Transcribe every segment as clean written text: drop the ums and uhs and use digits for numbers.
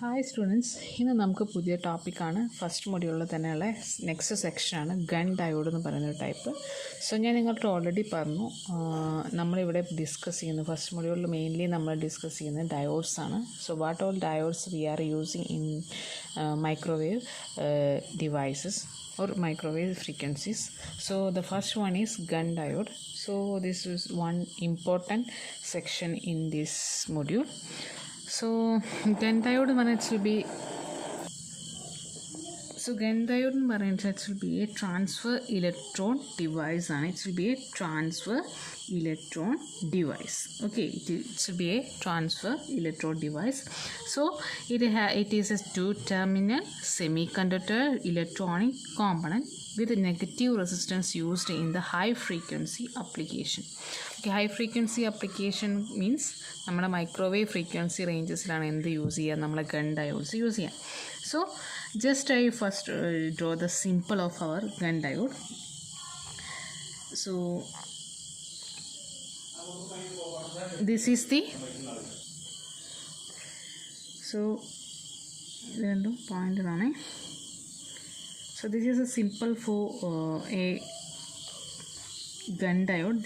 Hi students, ഇന്ന് നമുക്ക് പുതിയ ടോപ്പിക്കാണ്. ഫസ്റ്റ് മൊഡ്യൂളിൽ തന്നെയുള്ള നെക്സ്റ്റ് സെക്ഷനാണ് ഗൺ ഡയോഡ് എന്ന് പറയുന്ന ടൈപ്പ്. സോ ഞാൻ നിങ്ങൾക്ക് ഓൾറെഡി പറഞ്ഞു, നമ്മളിവിടെ ഡിസ്കസ് ചെയ്യുന്നത് ഫസ്റ്റ് മൊഡ്യൂളിൽ മെയിൻലി നമ്മൾ ഡിസ്കസ് ചെയ്യുന്നത് ഡയോഡ്സ് ആണ്. So what all diodes we are using in microwave devices or microwave frequencies. So the first one is gun diode. So this is one important section in this module. So gun diode will be gun diode will be a transfer electron device, and it will be a transfer electron device. Okay, it will be a transfer electron device. So it is a two-terminal semiconductor electronic component with a negative resistance used in the high frequency application. Okay, high frequency application means നമ്മുടെ microwave frequency റേഞ്ചസിലാണ് എന്ത് use ചെയ്യുക, നമ്മളെ gun diodes use ചെയ്യാം. So just I first draw the symbol of our gun diode. So this is the point on. So this is a symbol for a gun diode.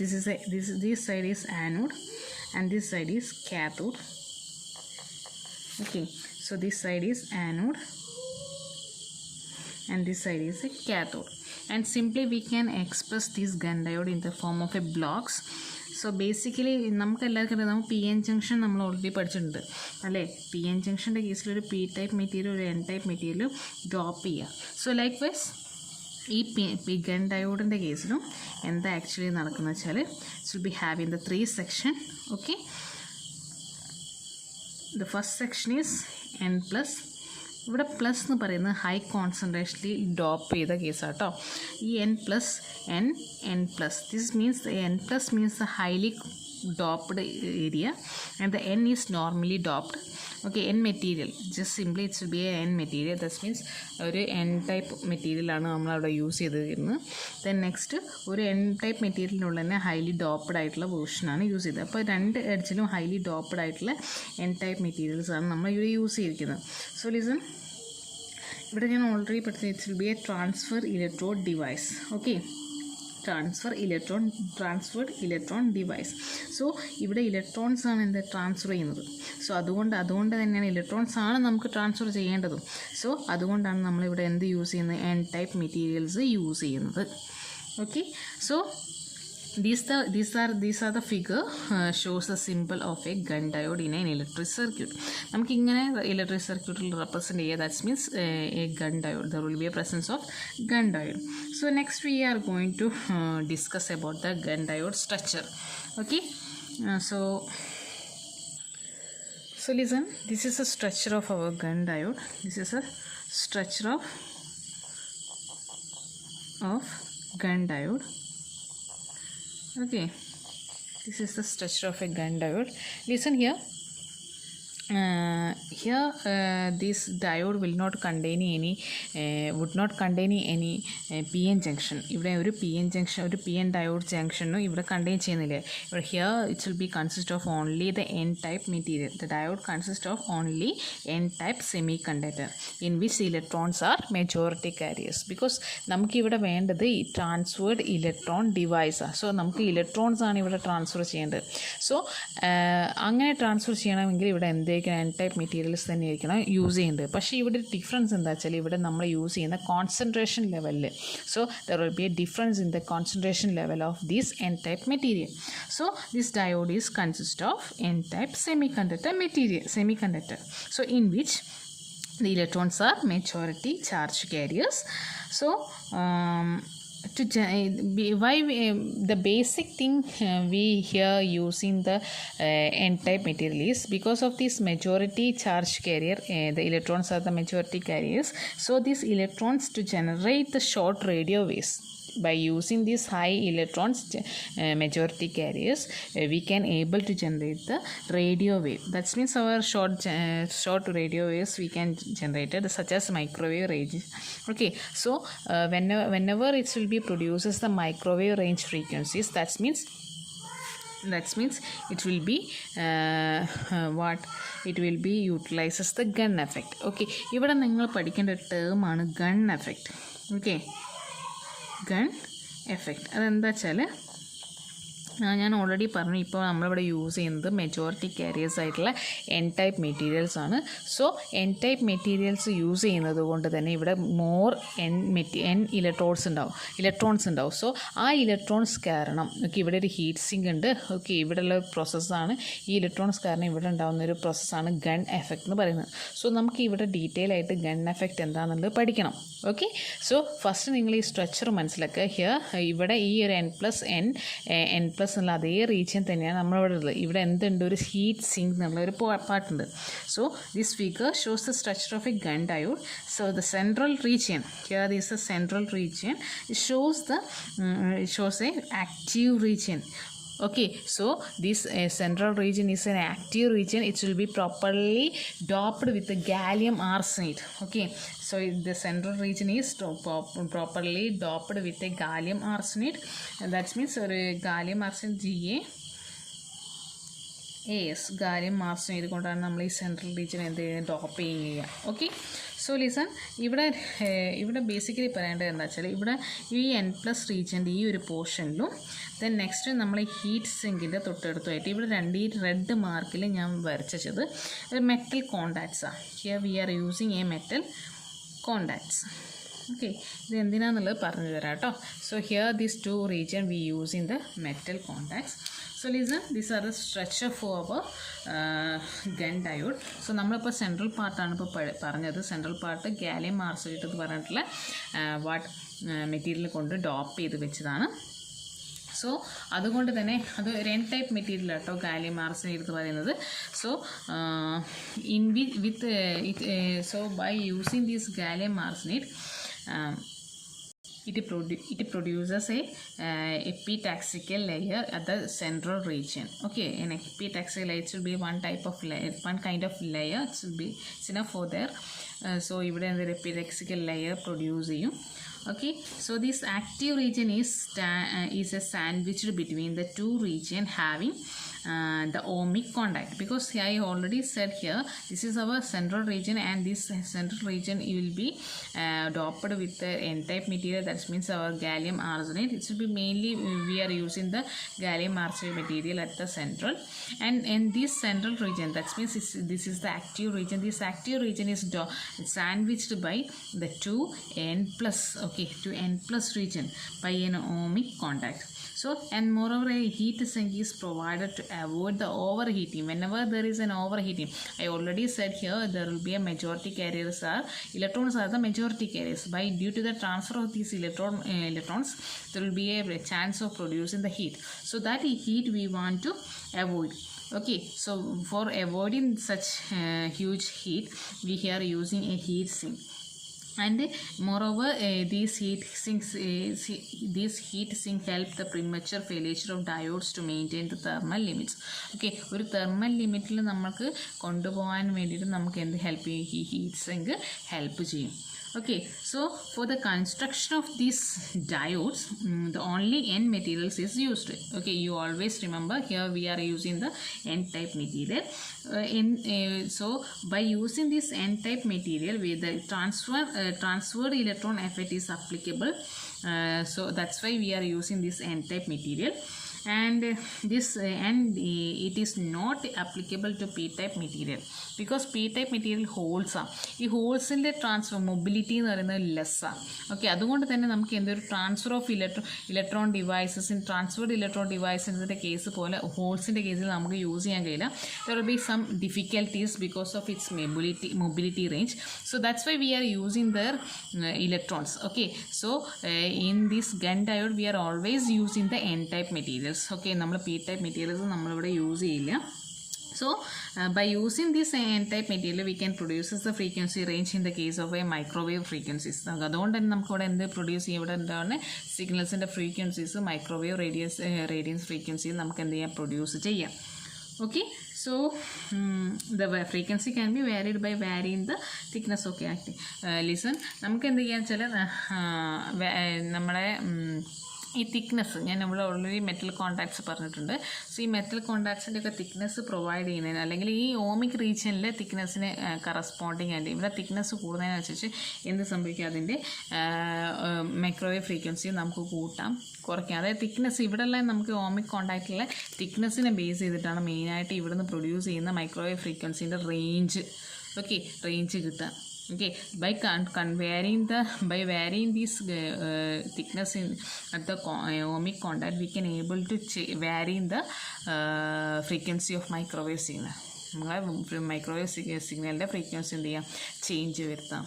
This side is anode and this side is cathode. Okay, so this side is anode and this side is a cathode, and simply we can express this gun diode in the form of a blocks. So basically നമുക്ക് എല്ലാവർക്കും അറിയാം, നമ്മൾ P N junction നമ്മൾ already പഠിച്ചിട്ടുണ്ട് അല്ലേ. P N ജംഗ്ഷൻ്റെ കേസിൽ ഒരു P type material ഒരു എൻ ടൈപ്പ് മെറ്റീരിയൽ ഡ്രോപ്പ് ചെയ്യുക. സോ ലൈക്ക് വൈസ് ഈ ഗൺ ഡയോഡിൻ്റെ കേസിലും എന്താ ആക്ച്വലി നടക്കുന്നത് വെച്ചാൽ it will be having the 3 section. Okay, the first section is N plus. ഇവിടെ പ്ലസ് എന്ന് പറയുന്നത് ഹൈ കോൺസെൻട്രേഷനിൽ ഡ്രോപ്പ് ചെയ്ത കേസാണ് കേട്ടോ. ഈ N plus this means N plus means the highly doped area and the N is normally doped. Okay, N material just simply it's B A N material. That means ഒരു N type മെറ്റീരിയലാണ് നമ്മളവിടെ use ചെയ്തിരുന്നത്. Then next ഒരു N type മെറ്റീരിയലിനുള്ള തന്നെ highly doped ആയിട്ടുള്ള പോർഷനാണ് use ചെയ്തത്. അപ്പോൾ രണ്ട് എഡ്ജിലും ഹൈലി ഡോപ്ഡ് ആയിട്ടുള്ള എൻ ടൈപ്പ് മെറ്റീരിയൽസാണ് നമ്മൾ ഇവിടെ യൂസ് ചെയ്തിരിക്കുന്നത്. സോ ലിസൺ, ഇവിടെ ഞാൻ ഓൾറെഡി പഠിച്ചത് it's will be A transfer electrode device. Okay, transferred electron device. So ഇവിടെ ഇലക്ട്രോൺസ് ആണ് എന്താ ട്രാൻസ്ഫർ ചെയ്യുന്നത്. സോ അതുകൊണ്ട് തന്നെയാണ് ഇലക്ട്രോൺസ് ആണ് നമുക്ക് ട്രാൻസ്ഫർ ചെയ്യേണ്ടതും. സോ അതുകൊണ്ടാണ് നമ്മളിവിടെ എന്ത് യൂസ് ചെയ്യുന്നത്, എൻ ടൈപ്പ് മെറ്റീരിയൽസ് യൂസ് ചെയ്യുന്നത്. Okay, so these are the figure shows the symbol of a gun diode in an electric circuit. നമുക്ക് ഇങ്ങനെ ഇലക്ട്രിക് സർക്യൂട്ടിൽ റെപ്രസെൻറ്റ് ചെയ്യുക. That means A Gunn diode, there will be a presence of gun diode. So next we are going to discuss about the gun diode structure. Okay, so listen, this is a structure of our gun diode. This is a structure of gun diode. Okay, this is the structure of a gun diode. Listen here. This diode will not contain any would not contain any PN junction. ഇവിടെ ഒരു PN junction, ഒരു PN diode junction ഇവിടെ contain ചെയ്യുന്നില്ല. ഇവിടെ here it will be consist of only the N type material. The diode consists of only N type semiconductor in which electrons are majority carriers. Because നമുക്ക് ഇവിടെ വേണ്ടത് ഈ transferred electron device ആണ്. So നമുക്ക് electrons ആണ് ഇവിടെ transfer ചെയ്യേണ്ടത്. So അങ്ങനെ ട്രാൻസ്ഫർ ചെയ്യണമെങ്കിൽ ഇവിടെ എന്ത് എൻ ടൈപ്പ് മെറ്റീരിയൽസ് തന്നെ ആയിരിക്കണം യൂസ് ചെയ്യേണ്ടത്. പക്ഷേ ഇവിടെ ഡിഫറൻസ് എന്താ വെച്ചാൽ ഇവിടെ നമ്മൾ യൂസ് ചെയ്യുന്ന കോൺസെൻട്രേഷൻ ലെവലിൽ. So there will be A difference in the concentration level of this N type material. So this diode is consist of N type semiconductor. So in which the electrons are majority charge carriers. So the basic thing we here using the n type material is because of this majority charge carrier, the electrons are the majority carriers. So these electrons to generate the short radio waves by using these high electrons majority carriers, we can able to generate the radio wave. That means our short radio waves we can generate it, such as microwave range. Okay, so whenever it will be produces the microwave range frequencies, that means that means it will be what it will be utilizes the gun effect. Okay, ഇവിടെ നിങ്ങൾ പഠിക്കേണ്ട ഒരു ടേമാണ് Gunn effect. Okay, Gunn effect അതെന്താ വെച്ചാൽ ഞാൻ already പറഞ്ഞു, ഇപ്പോൾ നമ്മളിവിടെ യൂസ് ചെയ്യുന്നത് മെജോറിറ്റി കാരിയേഴ്സ് ആയിട്ടുള്ള എൻ ടൈപ്പ് മെറ്റീരിയൽസ് ആണ്. So N type materials use ചെയ്യുന്നത് കൊണ്ട് തന്നെ ഇവിടെ മോർ എൻ ഇലക്ട്രോൺസ് ഉണ്ടാവും. സോ ആ ഇലക്ട്രോൺസ് കാരണം ഓക്കെ ഇവിടെ ഒരു ഹീറ്റ് സിങ്ക് ഉണ്ട്. ഓക്കെ, ഇവിടെയുള്ള ഒരു പ്രോസസ്സാണ് ഈ ഇലക്ട്രോൺസ് കാരണം ഇവിടെ ഉണ്ടാകുന്ന ഒരു പ്രോസസ്സാണ് ഗൺ എഫക്റ്റ് എന്ന് പറയുന്നത്. സോ നമുക്ക് ഇവിടെ ഡീറ്റെയിൽ ആയിട്ട് ഗൺ എഫക്റ്റ് എന്താണെന്നുള്ളത് പഠിക്കണം. ഓക്കെ, സോ ഫസ്റ്റ് നിങ്ങൾ ഈ സ്ട്രക്ചർ മനസ്സിലാക്കുക. ഹിയർ ഇവിടെ ഈ ഒരു എൻ പ്ലസ് എന്നുള്ള അതേ റീജിയൻ തന്നെയാണ് നമ്മളിവിടെ ഉള്ളത്. ഇവിടെ എന്തുണ്ട്, ഒരു ഹീറ്റ് സിങ്ക് എന്നുള്ള ഒരു പാർട്ടുണ്ട്. So this figure shows the structure of a Gunn diode. So the central region, here is a central region, shows a active region. Okay, so this central region is an active region. It will be properly doped with the gallium arsenide. Okay, so the central region is properly doped with a gallium arsenide, and that means gallium arsenide gallium arsenide കൊണ്ടാണ് നമ്മൾ ഈ central region എന്ത് ചെയ്യുന്നത്, dope ചെയ്യുക. Okay, so listen, ഇവിടെ basically പറയേണ്ടത് എന്താ വെച്ചാൽ ഇവിടെ ഈ എൻ പ്ലസ് റീജിയൻ്റെ ഈ ഒരു പോർഷനിലും ദെൻ നെക്സ്റ്റ് നമ്മൾ ഹീറ്റ് സിങ്കിൻ്റെ തൊട്ടടുത്തായിട്ട് ഇവിടെ ഈ റെഡ് മാർക്കിൽ ഞാൻ വരച്ചത് മെറ്റൽ കോണ്ടാക്ട്സാണ്. Here we are using a metal contacts. Okay, ഇത് എന്തിനാണെന്നുള്ളത് പറഞ്ഞു തരാം കേട്ടോ. So here this two region we use in the metal contacts. So listen, these are the structure for our gun diode. So നമ്മളിപ്പോൾ central പാർട്ടാണ് ഇപ്പോൾ പറഞ്ഞത്. Central part gallium arsenide എന്ന് പറഞ്ഞിട്ടുള്ള വാട്ട് മെറ്റീരിയൽ കൊണ്ട് ഡോപ്പ് ചെയ്ത് വെച്ചതാണ്. സോ അതുകൊണ്ട് തന്നെ അത് ഒരു എൻ ടൈപ്പ് മെറ്റീരിയൽ കേട്ടോ ഗാലിയം ആർസൈഡ് എന്ന് പറയുന്നത്. So so by using this gallium arsenide it produces a epitaxial layer at the central region. Okay, an epitaxial layer should be one kind of layer. It's enough for there. So ഇവിടെ എന്തൊരു epitaxial layer produce ചെയ്യും. Okay, so this active region is a sandwiched between the two region having the ohmic contact, because I already said here this is our central region, and this central region will be doped with the n type material. That means our gallium arsenide. It should be mainly we are using the gallium arsenide material at the central, and in this central region, that means this is the active region. This active region is sandwiched by the 2n plus, okay, 2n plus region by an ohmic contact. So, and moreover, a heat sink is provided to avoid the overheating. Whenever there is an overheating, I already said here there will be a majority carriers electrons are the majority carriers. Due to the transfer of these electrons, there will be a chance of producing the heat. So that heat we want to avoid. Okay, so for avoiding such huge heat, we are using a heat sink. And moreover, these heat sink help the premature failure of diodes to maintain the thermal limits. Okay, ഒരു thermal ലിമിറ്റിൽ നമുക്ക് കൊണ്ടുപോകാൻ വേണ്ടിയിട്ട് നമുക്ക് എന്ത് help ചെയ്യും, ഈ heat sink help ചെയ്യും. Okay, so for the construction of these diodes, the only N materials is used. Okay, you always remember here we are using the N type material. So by using this N type material, where the transferred electron effect is applicable. So that's why we are using this N type material. And it is not applicable to p type material, because p type material holes are ഈ ഹോൾസിൻ്റെ transfer mobility എന്ന് പറയുന്നത് ലെസ്സാണ്. Okay, അതുകൊണ്ട് തന്നെ നമുക്ക് എന്തൊരു transfer of electron transferred electron ഡിവൈസസിൻ്റെ case പോലെ ഹോൾസിൻ്റെ കേസിൽ നമുക്ക് യൂസ് ചെയ്യാൻ കഴിയില്ല. There will be some difficulties because of its mobility range. So that's why we are using their electrons. Okay, so in this gun diode we are always using the N type materials. Okay, നമ്മൾ P type materials നമ്മളിവിടെ use ചെയ്യില്ല. So by using this n-type material, we can produce the frequency range in the case of a microwave frequencies. അതുകൊണ്ട് തന്നെ നമുക്കിവിടെ എന്ത് produce ചെയ്യും, ഇവിടെ എന്താണ് സിഗ്നൽസിൻ്റെ ഫ്രീക്വൻസീസ് മൈക്രോവേവ് റേഡിയൻസ് ഫ്രീക്വൻസിയിൽ നമുക്ക് എന്ത് ചെയ്യാം, പ്രൊഡ്യൂസ് ചെയ്യാം. Okay, so the frequency can be varied by varying the thickness. Okay, listen, നമുക്ക് എന്ത് ചെയ്യാന്ന് വെച്ചാൽ നമ്മളെ ഈ തിക്നെസ് ഞാൻ നമ്മൾ ഓൾറെഡി മെറ്റൽ കോൺടാക്ട്സ് പറഞ്ഞിട്ടുണ്ട്. സോ ഈ മെറ്റൽ കോൺടാക്ട്സിൻ്റെ ഒക്കെ തിക്നെസ് പ്രൊവൈഡ് ചെയ്യുന്നതിന് അല്ലെങ്കിൽ ഈ ഓമിക് റീജിയനിലെ തിക്നെസ്സിന് കറസ്പോണ്ടിങ് ആയിട്ട് ഇവിടെ തിക്നെസ് കൂടുന്നതിനനുസരിച്ച് എന്ത് സംഭവിക്കും, അതിൻ്റെ മൈക്രോവേവ് ഫ്രീക്വൻസി നമുക്ക് കൂട്ടാം കുറയ്ക്കാം. അതായത് തിക്നെസ് ഇവിടെല്ലാം നമുക്ക് ഓമിക് കോൺടാക്റ്റിലെ തിക്നെസ്സിനെ ബേസ് ചെയ്തിട്ടാണ് മെയിനായിട്ട് ഇവിടുന്ന് പ്രൊഡ്യൂസ് ചെയ്യുന്ന മൈക്രോവേവ് ഫ്രീക്വൻസിൻ്റെ റേഞ്ച് കിട്ടുക. Okay, by varying this thickness at the ohmic contact, we can able to vary in the frequency of microwave signal. Microwave signal frequency change വരുത്താം.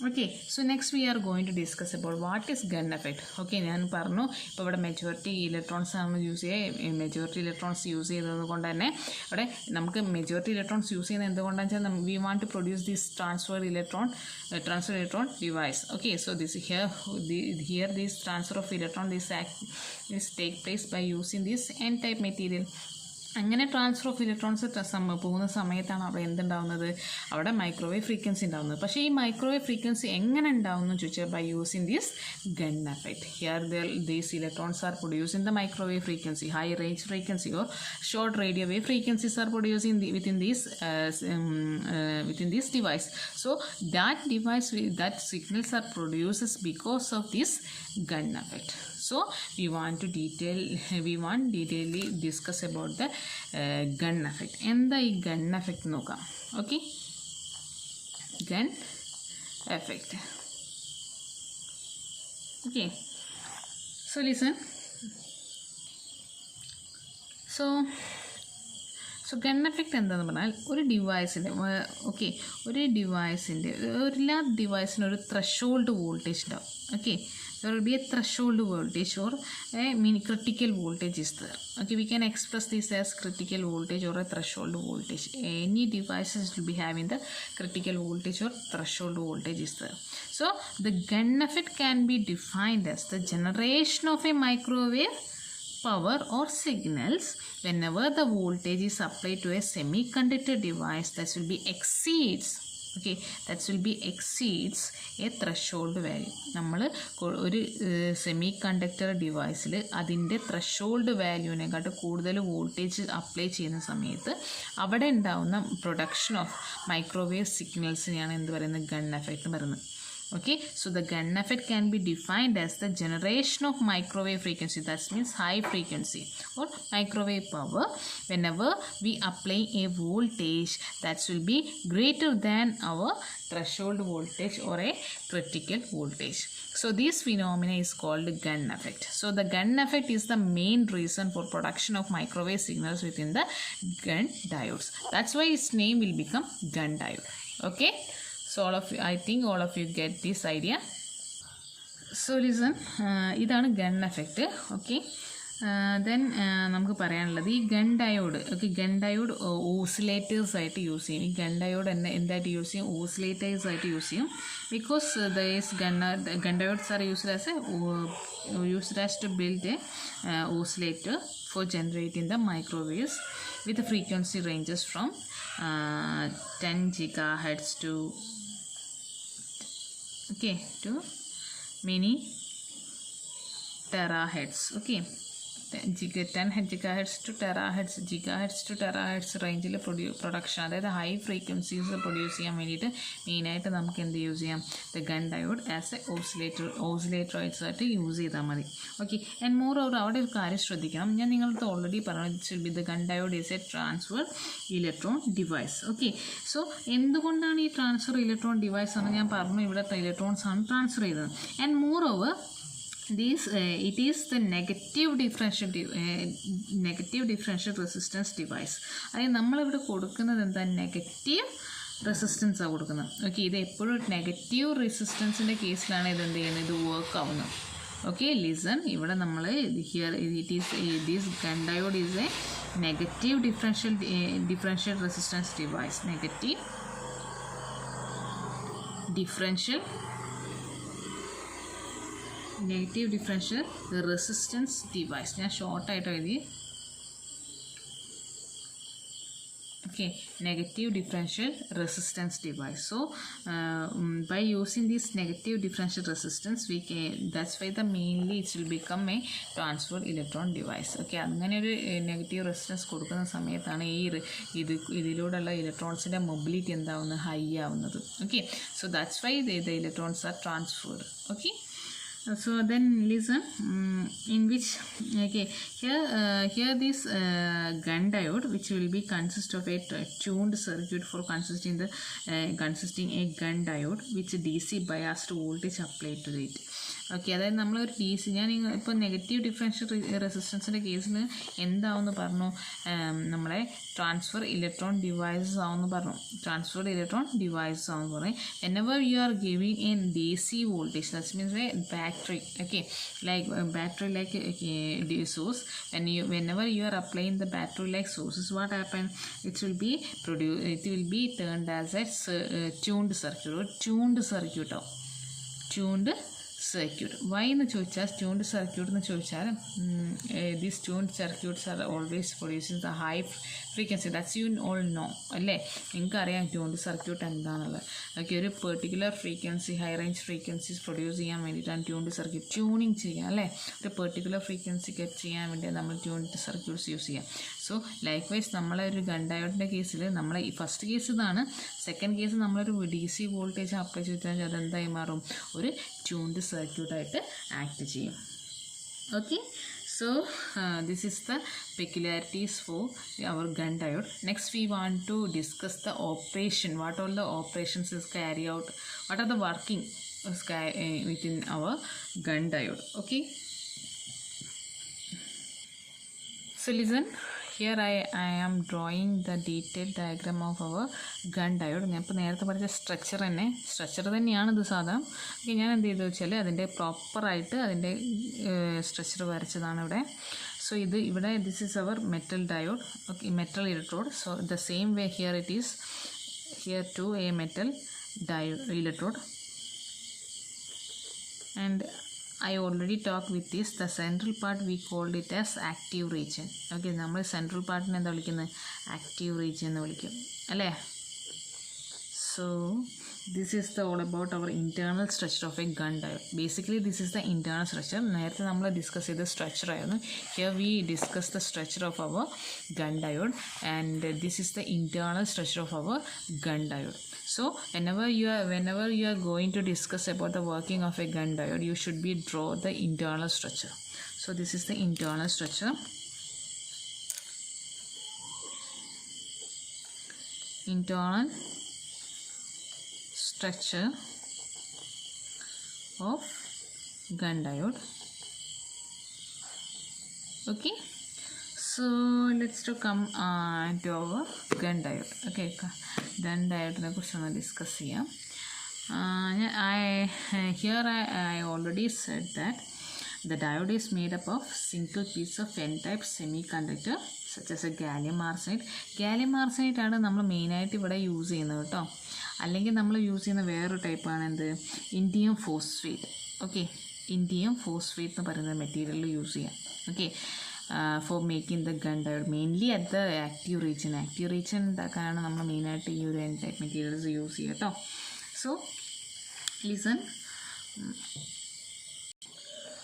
Okay, so next we are going to discuss about what is gun effect. Okay, ഞാൻ പറഞ്ഞു ഇപ്പോൾ ഇവിടെ majority electrons ആണ് use ചെയ്യുക. Majority electrons use ചെയ്തത് കൊണ്ട് തന്നെ ഇവിടെ നമുക്ക് മെജോറിറ്റി ഇലക്ട്രോൺസ് യൂസ് ചെയ്യുന്നത് എന്തുകൊണ്ടാണെന്ന് വെച്ചാൽ we want to produce this transfer electron device. Okay, so this here this transfer of electron this take place by using this n-type material. അങ്ങനെ ട്രാൻസ്ഫർ ഓഫ് ഇലക്ട്രോൺസ് പോകുന്ന സമയത്താണ് അവിടെ എന്തുണ്ടാവുന്നത്, അവിടെ മൈക്രോവേവ് ഫ്രീക്വൻസി ഉണ്ടാവുന്നത്. പക്ഷേ ഈ മൈക്രോവേവ് ഫ്രീക്വൻസി എങ്ങനെ ഉണ്ടാവുന്നു ചോദിച്ചാൽ by using this Gunn effect. Here these electrons are producing the microwave frequency, high range frequency or short radio wave frequencies are producing within this device. So that signals are produced because of this gun effect. So we want detailedly discuss about the gun effect. എന്താ ഈ gun effect നോക്കാം. Okay, Gunn effect. Okay, so listen. So gun effect എന്താണെന്ന് പറഞ്ഞാൽ ഒരു ഡിവൈസിൻ്റെ എല്ലാ ഡിവൈസിനും ഒരു threshold voltage ഉണ്ടാവും. Okay, there will be a threshold voltage or a critical voltage is there. Okay, we can express this as critical voltage or a threshold voltage. Any devices will be having the critical voltage or threshold voltage is there. So the gun effect can be defined as the generation of a microwave power or signals whenever the voltage is applied to a semiconductor device that will be exceeds A threshold value. നമ്മൾ ഒരു semi conductor ഡിവൈസിൽ അതിൻ്റെ threshold വാല്യൂവിനെക്കാട്ട് കൂടുതൽ voltage apply ചെയ്യുന്ന സമയത്ത് അവിടെ ഉണ്ടാകുന്ന production of microwave സിഗ്നൽസിനെയാണ് എന്ത് പറയുന്നത്, ഗൺ എഫക്റ്റ് എന്ന് പറയുന്നത്. Okay, so the gun effect can be defined as the generation of microwave frequency, that means high frequency or microwave power, whenever we apply a voltage that will be greater than our threshold voltage or a critical voltage. So this phenomena is called gun effect. So the gun effect is the main reason for production of microwave signals within the gun diodes. That's why its name will become gun diode. Okay, so I think all of you get this idea. So listen, ഇതാണ് Gunn effect. Okay, then നമുക്ക് പറയാനുള്ളത് ഈ Gunn diode. Okay, Gunn diode oscillators ആയിട്ട് use ചെയ്യും. ഈ Gunn diode എന്തായിട്ട് use ചെയ്യും, oscillators ആയിട്ട് യൂസ് ചെയ്യും. Because Gunn diodes are used as to build a oscillator for generating the microwaves with the frequency ranges from 10 gigahertz to many terahertz. Okay, 10 gigahertz to terahertz റേഞ്ചിൽ production, അതായത് high frequencies produce ചെയ്യാൻ വേണ്ടിയിട്ട് മെയിനായിട്ട് നമുക്ക് എന്ത് use ചെയ്യാം, the gun diode as a oscillators ആയിട്ട് use ചെയ്താൽ മതി. ഓക്കെ, ആൻഡ് മോർ ഓവർ അവിടെ ഒരു കാര്യം ശ്രദ്ധിക്കണം, ഞാൻ നിങ്ങളടുത്ത് ഓൾറെഡി പറഞ്ഞു, the gun diode is A transfer electron device. Okay, so എന്തുകൊണ്ടാണ് ഈ ട്രാൻസ്ഫർ ഇലക്ട്രോൺ ഡിവൈസ് എന്ന് ഞാൻ പറഞ്ഞു, ഇവിടെ ഇലക്ട്രോൺസ് ആണ് ട്രാൻസ്ഫർ ചെയ്തത്. And more over it is the negative differential resistance device. അതായത് നമ്മളിവിടെ കൊടുക്കുന്നത് എന്താ, നെഗറ്റീവ് റെസിസ്റ്റൻസാണ് കൊടുക്കുന്നത്. ഓക്കെ, ഇത് എപ്പോഴും നെഗറ്റീവ് റെസിസ്റ്റൻസിൻ്റെ കേസിലാണ് ഇത് എന്ത് ചെയ്യുന്നത്, ഇത് വർക്ക് ആവുന്നത്. ഓക്കെ, ലിസൺ, ഇവിടെ നമ്മൾ here this gun diode is A negative differential resistance device. Negative differential resistance device. ഞാൻ ഷോർട്ടായിട്ട് എഴുതി. Okay, Okay, negative differential resistance device. So by using this negative differential resistance, we can, that's why the mainly it will become a transfer electron device. Okay, അങ്ങനെ ഒരു negative resistance കൊടുക്കുന്ന സമയത്താണ് ഇതിലൂടെയുള്ള ഇലക്ട്രോൺസിൻ്റെ mobility എന്താവുന്നത്, high ആവുന്നത്. Okay, so that's Y the electrons are transferred. Okay. So then listen, in which, okay, here this gun diode, which will be consist of a tuned circuit for consisting a gun diode which DC biased voltage applied to it. Okay, അതായത് നമ്മളൊരു D C, ഞാൻ ഇപ്പോൾ negative differential റെസിസ്റ്റൻസിൻ്റെ കേസിൽ എന്താവെന്ന് പറഞ്ഞു, നമ്മളെ transfer electron devices ആവുമെന്ന് പറഞ്ഞു. ട്രാൻസ്ഫർഡ് ഇലക്ട്രോൺ ഡിവൈസസ് ആവുമെന്ന് പറഞ്ഞു. whenever you are giving in DC voltage, that means a battery, okay, like battery like source, whenever you are applying the battery like sources, what happen, it will be turned as a tuned circuit or tuned circuit. Why എന്ന് ചോദിച്ചാൽ tuned circuit എന്ന് ചോദിച്ചാൽ these tuned circuits are always producing the high frequency. That's you all no അല്ലേ, നിങ്ങൾക്കറിയാം tuned circuit എന്താണെന്നുള്ളത്. Okay, ഒരു particular frequency, high range frequencies produce ചെയ്യാൻ വേണ്ടിയിട്ടാണ് ട്യൂൺഡ് സർക്യൂട്ട് ട്യൂണിങ് ചെയ്യുക അല്ലേ. ഒരു പെർട്ടിക്കുലർ ഫ്രീക്വൻസി ഗെറ്റ് ചെയ്യാൻ വേണ്ടി നമ്മൾ ട്യൂൺഡ് സർക്യൂട്ട്സ് യൂസ് ചെയ്യാം. സോ ലൈക്ക് വൈസ് നമ്മളെ ഒരു ഗൺ ഡയോഡിൻ്റെ കേസിൽ നമ്മളെ ഈ ഫസ്റ്റ് കേസ് ഇതാണ്. സെക്കൻഡ് കേസ് നമ്മളൊരു ഡി സി വോൾട്ടേജ് അപ്ലൈ ചെയ്താൽ അതെന്തായി മാറും, ഒരു ട്യൂൺഡ് സർക്യൂട്ടായിട്ട് ആക്ട് ചെയ്യും. Okay, so this is the peculiarities for our gun diode. Next we want to discuss the operation, what all the operations is carry out, what are the working within our gun diode. Okay, so listen, here I am drawing the detailed diagram of our gun diode. ഞാൻ ഇപ്പോൾ നേരത്തെ പറഞ്ഞ structure തന്നെയാണ് ഇത് സാധാരണ. Okay, ഞാൻ എന്ത് ചെയ്തു വെച്ചാൽ അതിൻ്റെ പ്രോപ്പറായിട്ട് അതിൻ്റെ സ്ട്രക്ചർ വരച്ചതാണ് ഇവിടെ. സോ ഇവിടെ this is our metal diode, okay, metal electrode. So the same way here it is, here to a metal electrode. And I already talked with this. The central part we called it as active region. Okay, നമ്മൾ central പാർട്ടിനെ എന്താ വിളിക്കുന്നത്, active region എന്ന് വിളിക്കും അല്ലേ. So this is all about our internal structure of a gun diode. Basically this is the internal structure. നേരത്തെ നമ്മൾ discuss ചെയ്ത structure ആയിരുന്നു. Here we discuss the structure of our gun diode, and this is the internal structure of our gun diode. So whenever you are going to discuss about the working of a gun diode, you should draw the internal structure. So this is the internal structure. Internal structure of gun diode. Okay, so let's come to our gun diode. Okay, gun diode ne kurichana discuss ചെയ്യാം. I already said that the diode is made up of single piece of n-type semiconductor such as a gallium arsenide. Gallium arsenide ആണ് നമ്മൾ മെയിനായിട്ട് ഇവിടെ use ചെയ്യുന്നത് കേട്ടോ. അല്ലെങ്കിൽ നമ്മൾ use ചെയ്യുന്ന വേറൊരു ടൈപ്പാണ് എന്ത്, indium phosphate. Okay, indium phosphate എന്ന് പറയുന്ന മെറ്റീരിയൽ യൂസ് ചെയ്യാം. Okay, for making the gun diode, mainly at the active region ഉണ്ടാക്കാനാണ് നമ്മൾ മെയിനായിട്ട് ഈ ഒരു എൻ ടൈപ്പ് മെറ്റീരിയൽസ് യൂസ് ചെയ്യുക കേട്ടോ. സോ ലിസൺ,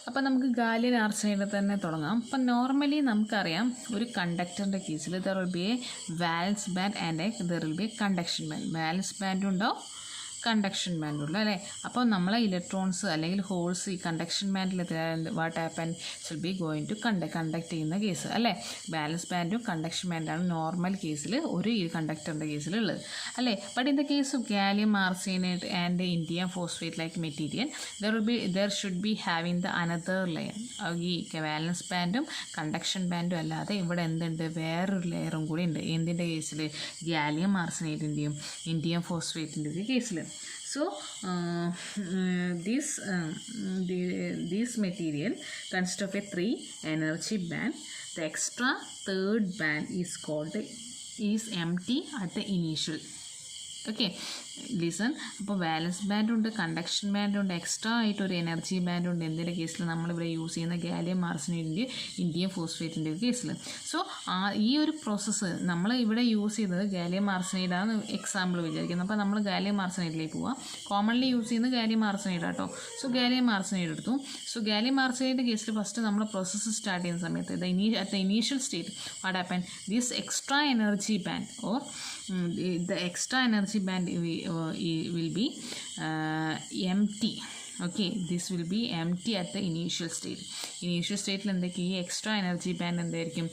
അപ്പം നമുക്ക് ഗാലിയം ആർസൈഡിൽ തന്നെ തുടങ്ങാം. അപ്പം നോർമലി നമുക്കറിയാം ഒരു കണ്ടക്ടറിൻ്റെ കേസിൽ there will be a valence band and there will be a conduction band. Valence ബാൻഡും ഉണ്ടാവും, കണ്ടക്ഷൻ ബാൻഡുള്ള അല്ലേ. അപ്പോൾ നമ്മളെ ഇലക്ട്രോൺസ് അല്ലെങ്കിൽ ഹോൾസ് ഈ കണ്ടക്ഷൻ ബാൻഡിൽ what happen will be going to conduct ചെയ്യുന്ന കേസ് അല്ലേ. ബാലൻസ് ബാൻഡും കണ്ടക്ഷൻ ബാൻഡാണ് നോർമൽ കേസിൽ ഒരു കണ്ടക്ടറിൻ്റെ കേസിലുള്ളത് അല്ലേ. But in the case of gallium arsenide and indium phosphate like material there should be having the another layer. ഈ വാലൻസ് ബാൻഡും കണ്ടക്ഷൻ ബാൻഡും അല്ലാതെ ഇവിടെ എന്തുണ്ട്, വേറൊരു ലെയറും കൂടി ഉണ്ട്. എന്തിൻ്റെ കേസിൽ, ഗാലിയം ആർസൈനൈഡിൻ്റെയും ഇൻഡിയം ഫോസ്ഫേറ്റിൻ്റെയും കേസിൽ. So this material consists of a 3 energy band. The extra third band is empty at the initial. Okay listen. അപ്പോൾ വാലൻസ് ബാൻഡുണ്ട്, കണ്ടക്ഷൻ ബാൻഡുണ്ട്, എക്സ്ട്രാ ആയിട്ടൊരു എനർജി ബാൻഡുണ്ട്. എന്തിൻ്റെ കേസിൽ? നമ്മളിവിടെ യൂസ് ചെയ്യുന്ന ഗാലിയം ആർസനൈഡിൻ്റെ ഇന്ത്യൻ ഫോസ്ഫേറ്റിൻ്റെ കേസിൽ. സോ ഈ ഒരു പ്രോസസ്സ് നമ്മൾ ഇവിടെ യൂസ് ചെയ്തത് ഗാലിയം ആർസനൈഡാണ് എക്സാമ്പിൾ വിചാരിക്കുന്നത്. അപ്പോൾ നമ്മൾ ഗാലിയം ആർസനൈഡിലേക്ക് പോവാം. കോമൺലി യൂസ് ചെയ്യുന്നത് ഗാലിയം ആർസനൈഡ് ആട്ടോ. സോ ഗാലിയം ആർസനൈഡ് എടുത്തു. സോ ഗാലിയം ആർസനൈഡിൻ്റെ കേസിൽ ഫസ്റ്റ് നമ്മൾ പ്രോസസ്സ് സ്റ്റാർട്ട് ചെയ്യുന്ന സമയത്ത് at the initial state, what happened? This extra energy band or the extra energy band will be empty. Okay, this will be empty at the initial state. Initial state എന്തൊക്കെ ഈ extra energy band എന്തായിരിക്കും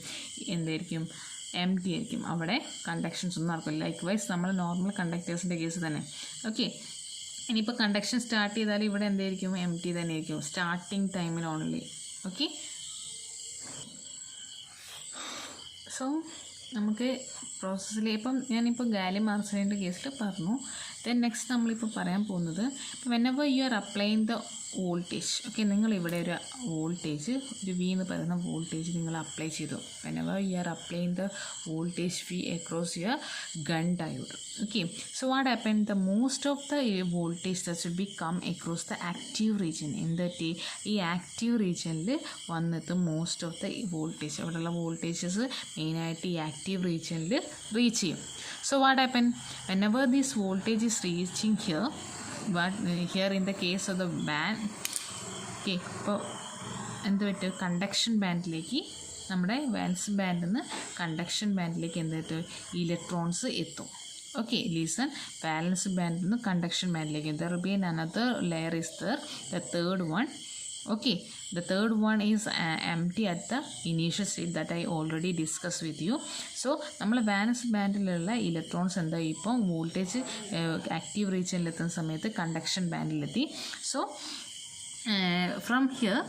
എംറ്റി ആയിരിക്കും. അവിടെ കണ്ടക്ഷൻസ് ഒന്നും നടക്കില്ല. Like vice നമ്മൾ normal കണ്ടക്ടേഴ്സിൻ്റെ case തന്നെ. Okay, ഇനിയിപ്പോൾ കണ്ടക്ഷൻ സ്റ്റാർട്ട് ചെയ്താൽ ഇവിടെ എന്തായിരിക്കും? എംറ്റി തന്നെ ആയിരിക്കും സ്റ്റാർട്ടിങ് ടൈമിൽ ഓൺലി. ഓക്കെ, സോ നമുക്ക് പ്രോസസ്സിൽ ഇപ്പം ഞാനിപ്പോൾ ഗാലിയം ആർസനൈഡിൻ്റെ കേസിൽ പറഞ്ഞു. ദെൻ നെക്സ്റ്റ് നമ്മളിപ്പോൾ പറയാൻ പോകുന്നത് whenever you are applying the voltage. Okay, നിങ്ങളിവിടെ ഒരു വോൾട്ടേജ്, ഒരു വി എന്ന് പറയുന്ന വോൾട്ടേജ് നിങ്ങൾ അപ്ലൈ ചെയ്തു. Whenever you are applying the voltage V across your Gunn diode. Okay, so what happen? The most of the voltage that should be come across the active region. എന്നിട്ട് ഈ active റീജിയനിൽ വന്നിട്ട് most of the voltage, അവിടെയുള്ള voltages മെയിനായിട്ട് ഈ active റീജിയനിൽ reach ചെയ്യും. So what happened? Whenever this voltage is reaching here, but here in the case of the band, okay, ഇപ്പോൾ എന്ത് പറ്റും? കണ്ടക്ഷൻ ബാൻഡിലേക്ക്, നമ്മുടെ വാലൻസ് ബാൻഡിൽ നിന്ന് കണ്ടക്ഷൻ ബാൻഡിലേക്ക് എന്ത് പറ്റും? ഇലക്ട്രോൺസ് എത്തും. Okay, listen. വാലൻസ് ബാൻഡിൽ നിന്ന് conduction ബാൻഡിലേക്ക് there will be another layer is there, the third one. Okay, the third one is empty at the initial state that I already discussed with you. So നമ്മൾ വാലൻസ് ബാൻഡിലുള്ള electrons എന്താ ഇപ്പം voltage active റീജിയനിലെത്തുന്ന സമയത്ത് conduction ബാൻഡിലെത്തി. So from here